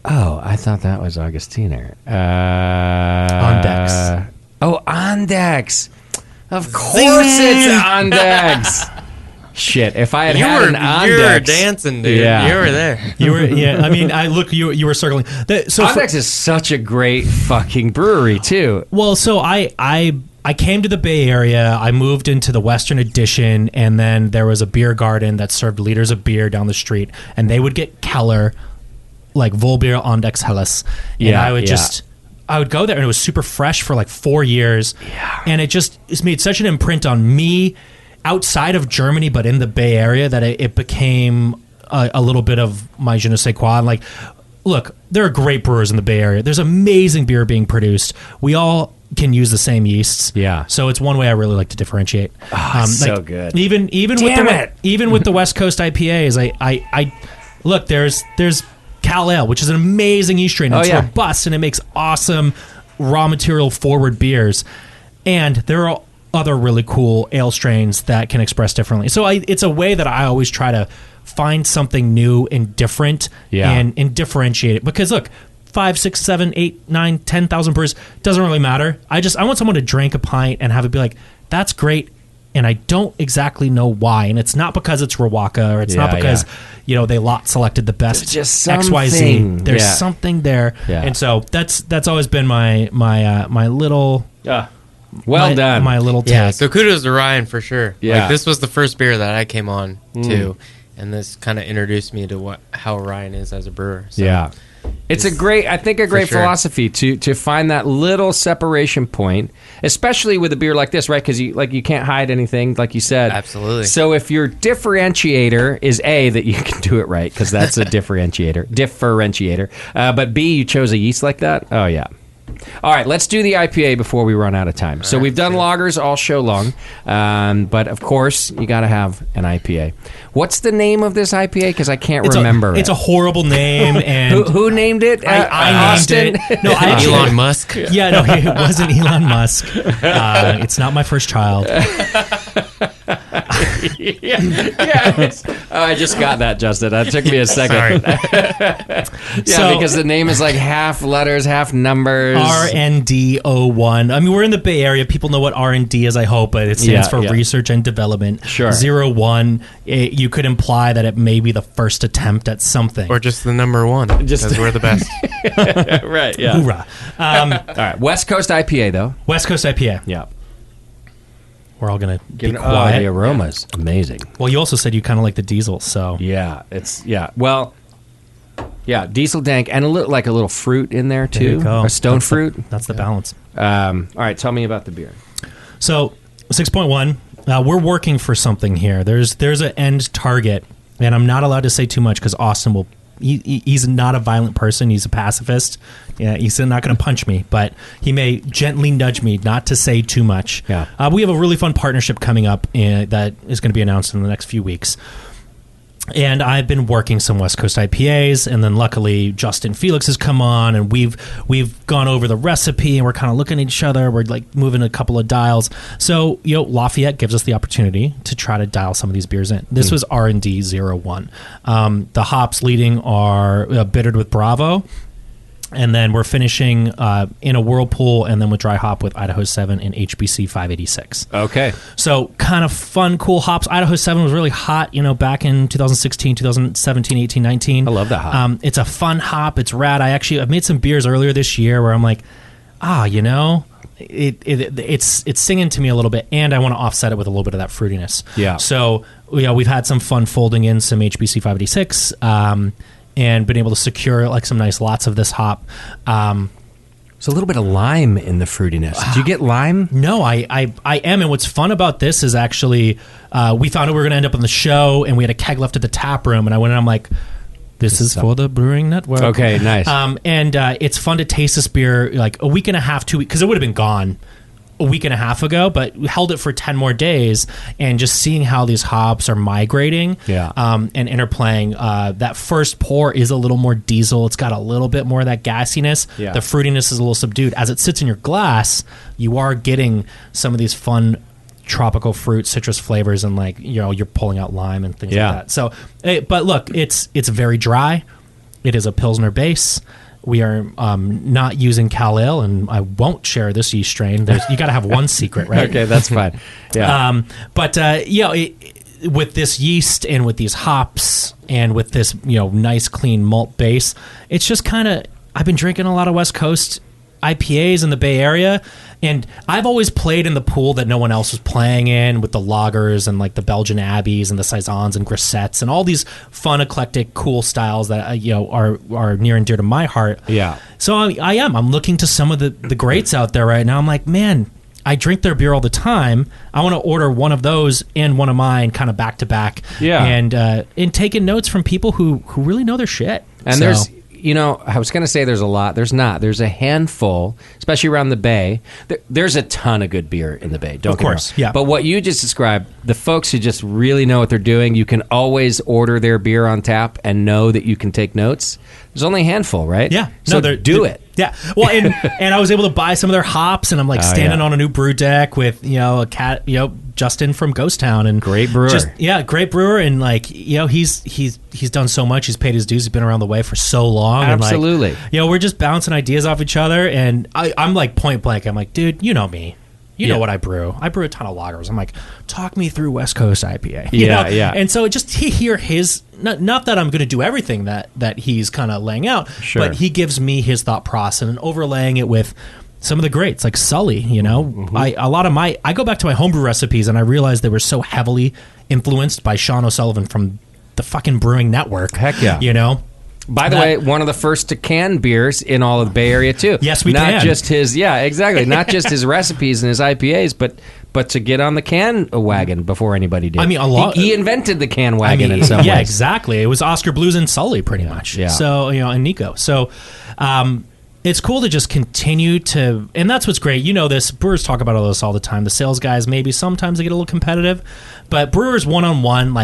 Oh, I thought that was Augustiner. Ondex. Oh, Ondex. Of course it's Ondex. Shit, if I had an Ondex. You were dancing, dude. Yeah. You were there. You were, I mean, you were circling. Ondex is such a great fucking brewery, too. Well, so I came to the Bay Area. I moved into the Western Addition, and then there was a beer garden that served liters of beer down the street, and they would get Keller, Volbier Ondex Helles. And I would go there, and it was super fresh for 4 years. Yeah. And it's made such an imprint on me outside of Germany, but in the Bay Area, that it became a little bit of my je ne sais quoi. And look, there are great brewers in the Bay Area. There's amazing beer being produced. We all can use the same yeasts. Yeah. So it's one way I really like to differentiate. So good. Even with the West Coast IPAs, I look, there's Cal Ale, which is an amazing yeast strain. It's robust and it makes awesome raw material forward beers. And there are other really cool ale strains that can express differently. So it's a way that I always try to find something new and different and differentiate it. Because look, 5, 6, 7, 8, 9, 10,000 brewers, doesn't really matter. I want someone to drink a pint and have it be like, that's great, and I don't exactly know why. And it's not because it's Rawaka, or it's not because they lot selected the best XYZ. There's something there. Yeah. And so that's always been my little Well done. My little take. Yeah, so kudos to Ryan for sure. Yeah. This was the first beer that I came on to, and this kind of introduced me to how Ryan is as a brewer. So yeah. It's a great philosophy to find that little separation point, especially with a beer like this, right? Because you can't hide anything, like you said. Absolutely. So if your differentiator is A, that you can do it right, because that's a differentiator, but B, you chose a yeast like that. Oh yeah. All right, let's do the IPA before we run out of time. So we've done lagers all show long, but of course you got to have an IPA. What's the name of this IPA? Because I can't remember. It's a horrible name. And who named it? I named it. No, Elon Musk. Yeah, no, it wasn't Elon Musk. It's not my first child. I just got that, Justin. That took me a second. Because the name is like half letters, half numbers. RND01. I mean, we're in the Bay Area. People know what R&D is, I hope, but it stands for Research and Development. Sure. 01. You could imply that it may be the first attempt at something. Or just the number one, because we're the best. Right, yeah. Hoorah. All right, West Coast IPA, though. West Coast IPA. Yeah. We're all going to be The quiet. aroma's amazing. Well, you also said you kind of like the diesel, so. Well, diesel dank and a little fruit in there, too. There you go. A stone fruit. That's the balance. All right, tell me about the beer. So, 6.1, we're working for something here. There's an end target, and I'm not allowed to say too much because Austin will. He's not a violent person. He's a pacifist. Yeah, he's not going to punch me, but he may gently nudge me not to say too much. Yeah. We have a really fun partnership coming up that is going to be announced in the next few weeks. And I've been working some West Coast IPAs, and then luckily Justin Felix has come on, and we've gone over the recipe, and we're kind of looking at each other. We're like moving a couple of dials. So Lafayette gives us the opportunity to try to dial some of these beers in. This was R&D 01. The hops leading are bittered with Bravo. And then we're finishing in a Whirlpool and then with dry hop with Idaho 7 and HBC 586. Okay. So kind of fun, cool hops. Idaho 7 was really hot, back in 2016, 2017, 18, 19. I love that hop. It's a fun hop. It's rad. I've made some beers earlier this year where I'm like, it's singing to me a little bit, and I want to offset it with a little bit of that fruitiness. Yeah. So we've had some fun folding in some HBC 586. And been able to secure like some nice lots of this hop. There's a little bit of lime in the fruitiness. Do you get lime? No, I am. And what's fun about this is actually we thought we were going to end up on the show, and we had a keg left at the tap room, and I went and I'm like, this is for the Brewing Network. Okay, nice. And it's fun to taste this beer like a week and a half, 2 weeks, because it would have been gone a week and a half ago, but we held it for 10 more days, and just seeing how these hops are migrating and interplaying. That first pour is a little more diesel. It's got a little bit more of that gassiness. Yeah. The fruitiness is a little subdued. As it sits in your glass, you are getting some of these fun tropical fruit, citrus flavors, and you're pulling out lime and things like that. So, but look, it's very dry. It is a Pilsner base. We are not using Cal Ale, and I won't share this yeast strain. You got to have one secret, right? Okay, that's fine. Yeah. With this yeast and with these hops and with this nice clean malt base, it's just kind of. I've been drinking a lot of West Coast IPAs in the Bay Area, and I've always played in the pool that no one else was playing in, with the lagers and like the Belgian Abbeys and the saisons and grisettes and all these fun, eclectic, cool styles that are near and dear to my heart. Yeah. So I'm looking to some of the greats out there right now. I'm like, man, I drink their beer all the time. I want to order one of those and one of mine, kind of back to back. Yeah. And taking notes from people who really know their shit. And there's. I was going to say there's a lot. There's not. There's a handful, especially around the Bay. There's a ton of good beer in the Bay. Don't get me wrong. Yeah. But what you just described, the folks who just really know what they're doing, you can always order their beer on tap and know that you can take notes. There's only a handful, right? Yeah. So do it. Yeah. Well, and I was able to buy some of their hops, and I'm like standing on a new brew deck with a cat, Justin from Ghost Town, and great brewer. Great brewer, and he's done so much. He's paid his dues. He's been around the way for so long. Absolutely. And we're just bouncing ideas off each other, and I'm like point blank. I'm like, dude, you know me. You know what I brew. I brew a ton of lagers. I'm like, talk me through West Coast IPA. Yeah. And so just to hear his, not that I'm going to do everything that he's kind of laying out, but he gives me his thought process and overlaying it with some of the greats like Sully. Mm-hmm. I go back to my homebrew recipes, and I realized they were so heavily influenced by Sean O'Sullivan from the fucking Brewing Network. Heck yeah. By the way, one of the first to can beers in all of the Bay Area too. Yes, we can. Not just his, exactly. Not just his recipes and his IPAs, but to get on the can wagon before anybody did. I mean, a lot. He invented the can wagon in some ways. Yeah, exactly. It was Oscar Blues and Sully, pretty much. Yeah. So and Nico. So. It's cool to just continue to, and that's what's great. This brewers talk about all this all the time. The sales guys, maybe sometimes they get a little competitive, but brewers one-on-one,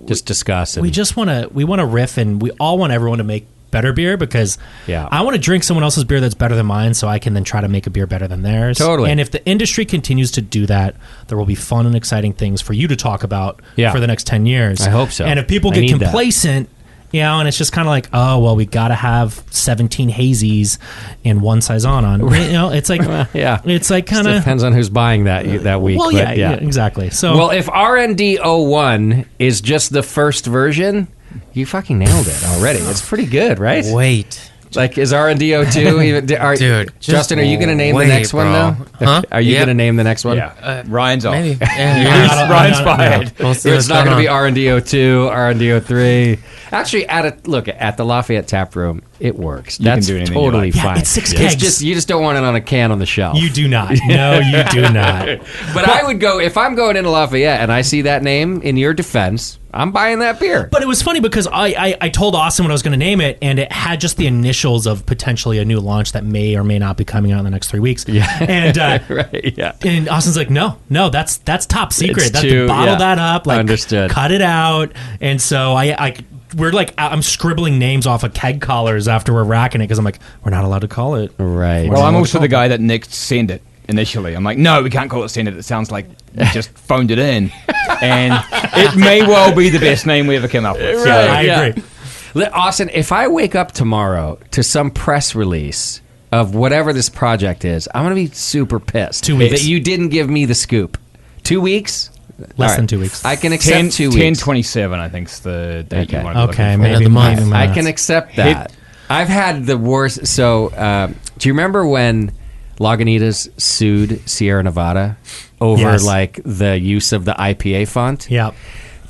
just discuss. We want to riff, and we all want everyone to make better beer because I want to drink someone else's beer that's better than mine so I can then try to make a beer better than theirs. Totally. And if the industry continues to do that, there will be fun and exciting things for you to talk about for the next 10 years. I hope so. And if people get complacent, you know, and it's just kind of like, oh, well, we got to have 17 hazies and one Saison. You know, it's like, it's like kind of depends on who's buying that week. Well, yeah, exactly. So, well, if RND 01 is just the first version, you fucking nailed it already. It's pretty good, right? Wait. Like, is RND 02 even... Dude, Justin, are you going to name the next one, though? Huh? Are you going to name the next one? Yeah. Ryan's off. Maybe. Ryan's fired. We'll see It's what's not going going to be RND 02, RND 03. Actually, at the Lafayette Tap Room, it works. That's can do anything you totally like. fine. Yeah, it's 6 kegs. It's just you just don't want it on a can on the shelf. you do not. No, you do not. But I would go if I'm going into Lafayette and I see that name. In your defense, I'm buying that beer. But it was funny because I told Austin what I was going to name it, and it had just the initials of potentially a new launch that may or may not be coming out in the next 3 weeks. Yeah, and right. Yeah, and Austin's like, no, that's top secret. It's That's too- bottle yeah. that up, like Understood. cut it out. And so we're like, I'm scribbling names off of keg collars after we're racking it because I'm like, we're not allowed to call it. right. Well, I'm also the guy that nicked Send It initially. I'm like, no, we can't call it Send It. It sounds like we just phoned it in. And it may well be the best name we ever came up with. So, I agree. Austin, if I wake up tomorrow to some press release of whatever this project is, I'm going to be super pissed 2 weeks. that you didn't give me the scoop. 2 weeks? Less All than 2 weeks. I can accept 2 weeks. 10/27, I think, is the date Okay. you want to be Okay, looking for. maybe the month. maybe I not. can accept that. I've had the worst. So, do you remember when Lagunitas sued Sierra Nevada over Yes. like the use of the IPA font? Yeah.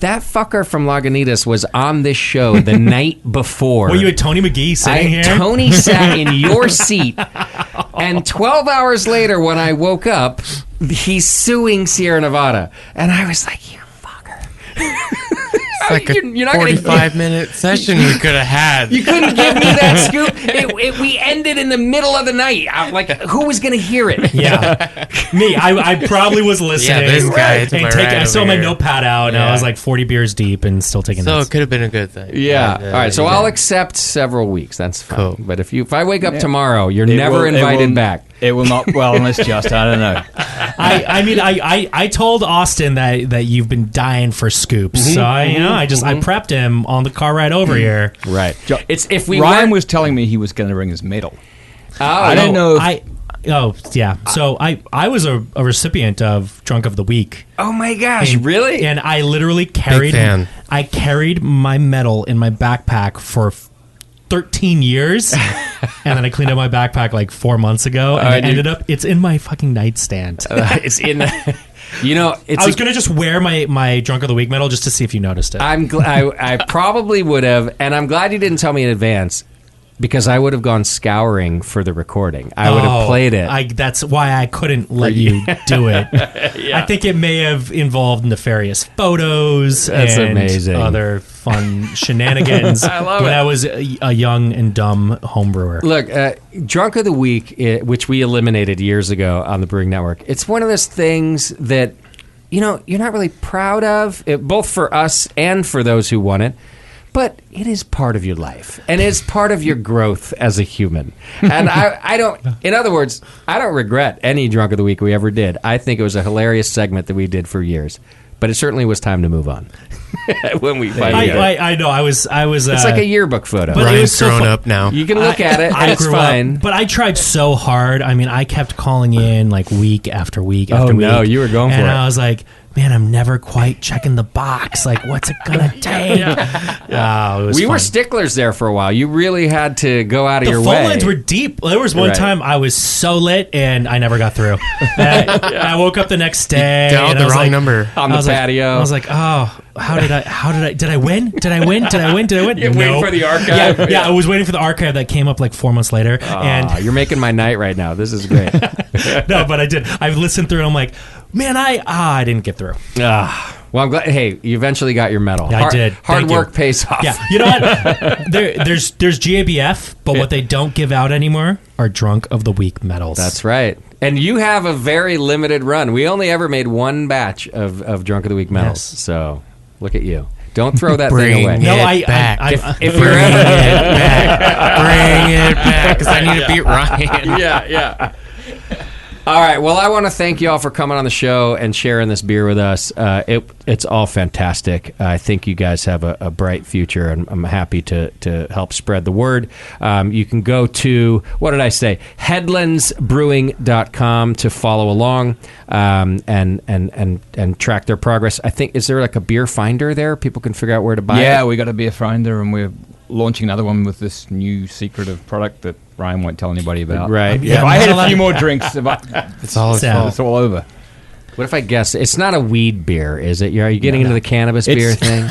That fucker from Lagunitas was on this show the night before. Well, you had Tony McGee sitting here. Tony sat in your seat, and 12 hours later, when I woke up, he's suing Sierra Nevada, and I was like, "You fucker!" It's like You're not a gonna 45-minute session we could have had. You couldn't give me that scoop. We ended in the middle of the night. I'm like, who was going to hear it? Yeah, me. I probably was listening. Yeah, this guy to and my I right still over had my here. notepad out, and I Yeah. was like 40 beers deep and still taking So notes. it could have been a good thing. Yeah. But, All right. So yeah. I'll accept several weeks. That's fine. Cool. But if I wake up tomorrow, you're It never will- it invited will- back. It will not. Well, unless just I don't know. I told Austin that you've been dying for scoops, so I prepped him on the car ride over here. Right. It's if we Ryan weren't- was telling me he was going to bring his medal. Oh, I don't know. So I was a recipient of Drunk of the Week. Oh my gosh! And- Really? And I literally carried fan. I carried my medal in my backpack for 13 years, and then I cleaned out my backpack like 4 months ago, and it's in my fucking nightstand. It's in the. You know, it's I was gonna just wear my Drunk of the Week medal just to see if you noticed it. I probably would have, and I'm glad you didn't tell me in advance, because I would have gone scouring for the recording. I would have played it. That's why I couldn't let you do it. I think it may have involved nefarious photos That's and amazing. other fun shenanigans I love when it. I was a young and dumb homebrewer. Look, Drunk of the Week, which we eliminated years ago on the Brewing Network, it's one of those things that, you're not really proud of, both for us and for those who won it. But it is part of your life, and it's part of your growth as a human. And I don't, in other words, I don't regret any Drunk of the Week we ever did. I think it was a hilarious segment that we did for years. But it certainly was time to move on when we finally did. I know. I was. It's like a yearbook photo. But it Ryan's was so grown fun. up now. You can look at it, and I it's grew fine. up, but I tried so hard. I mean, I kept calling in like week after week after week. no, you were going for and it. I was like, man, I'm never quite checking the box. Like, what's it gonna take? Oh, it was We were fun. sticklers there for a while. You really had to go out of The your phone way. lines were deep. There was one Right. time I was so lit and I never got through. And I woke up the next day. dialed and the I was wrong like, number. on the I was like- patio. I was like, oh, did I win? Did I win? You're waiting for the archive? Yeah, I was waiting for the archive that came up like 4 months later. And You're making my night right now. This is great. no, but I did. I listened through and I'm like, man, I didn't get through. Well, I'm glad. Hey, you eventually got your medal. Yeah, I did. Hard Thank work you. pays off. Yeah, you know what? There's GABF, but what they don't give out anymore are Drunk of the Week medals. That's right. And you have a very limited run. We only ever made one batch of Drunk of the Week medals. Yes. So look at you. Don't throw that thing away. No, If you're ever Bring it back, because I need to beat Ryan. yeah. All right. Well, I want to thank you all for coming on the show and sharing this beer with us. It's all fantastic. I think you guys have a bright future, and I'm happy to help spread the word. You can go to, what did I say, headlandsbrewing.com to follow along and track their progress. I think, is there like a beer finder there? People can figure out where to buy it? Yeah, we got a beer finder, and we're launching another one with this new secretive product that Ryan won't tell anybody about. Right. If I had a few more drinks, It's all his fault. it's all over. What if I guess it's not a weed beer, is it? Are you getting into the cannabis beer thing?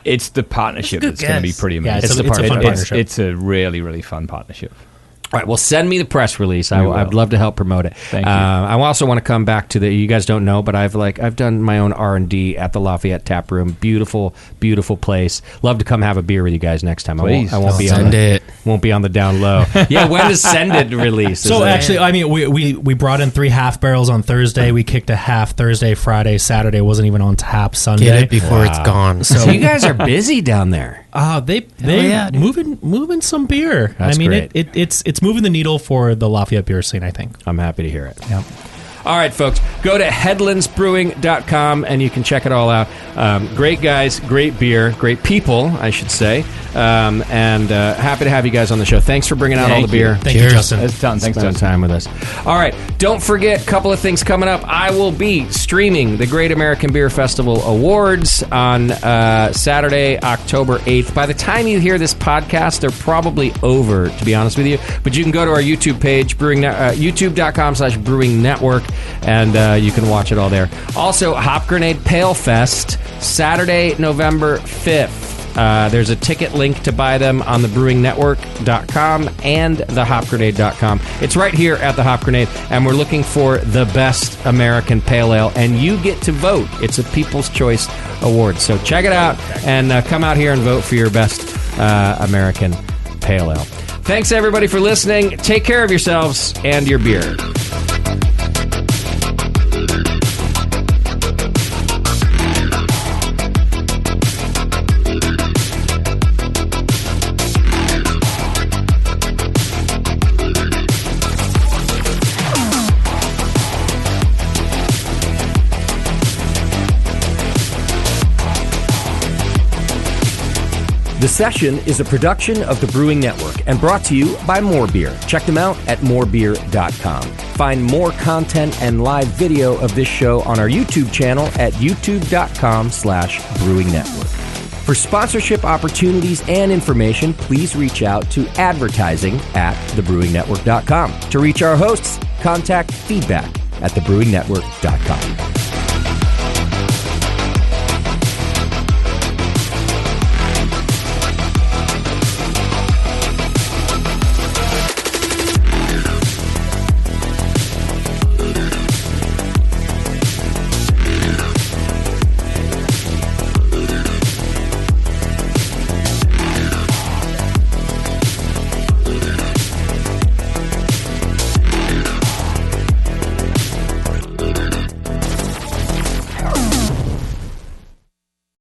It's the partnership that's going to be pretty amazing. Yeah, it's a fun partnership. It's a really, really fun partnership. All right, well, send me the press release. I'd love to help promote it. Thank you. I also want to come back to you guys don't know, but I've done my own R&D at the Lafayette Tap Room. Beautiful, beautiful place. Love to come have a beer with you guys next time. Please. I won't be Send it. Won't be on the down low. Yeah, when does Send It release? So actually, I mean, we brought in 3 half barrels on Thursday. We kicked a half Thursday, Friday, Saturday wasn't even on tap Sunday. Get it before it's gone. So you guys are busy down there. They yeah, moving some beer. That's I mean, great. it's moving the needle for the Lafayette beer scene, I think. I'm happy to hear it. Yeah. All right, folks, go to headlandsbrewing.com and you can check it all out. Great guys, great beer, great people, I should say, and happy to have you guys on the show. Thanks for bringing out all the beer. Thank you, Justin. That's done. Thanks, Spend Justin. time with us. All right, don't forget a couple of things coming up. I will be streaming the Great American Beer Festival Awards on Saturday, October 8th. By the time you hear this podcast, they're probably over, to be honest with you. But you can go to our YouTube page, youtube.com/Brewing Network, and you can watch it all there. Also, Hop Grenade Pale Fest, Saturday, November 5th. There's a ticket link to buy them on the brewingnetwork.com and thehopgrenade.com. It's right here at the Hop Grenade, and we're looking for the best American Pale Ale, and you get to vote. It's a People's Choice Award. So check it out and come out here and vote for your best American Pale Ale. Thanks, everybody, for listening. Take care of yourselves and your beer. The Session is a production of the Brewing Network and brought to you by More Beer. Check them out at morebeer.com. Find more content and live video of this show on our YouTube channel at youtube.com/Brewing Network. For sponsorship opportunities and information, please reach out to advertising@thebrewingnetwork.com. To reach our hosts, contact feedback@thebrewingnetwork.com.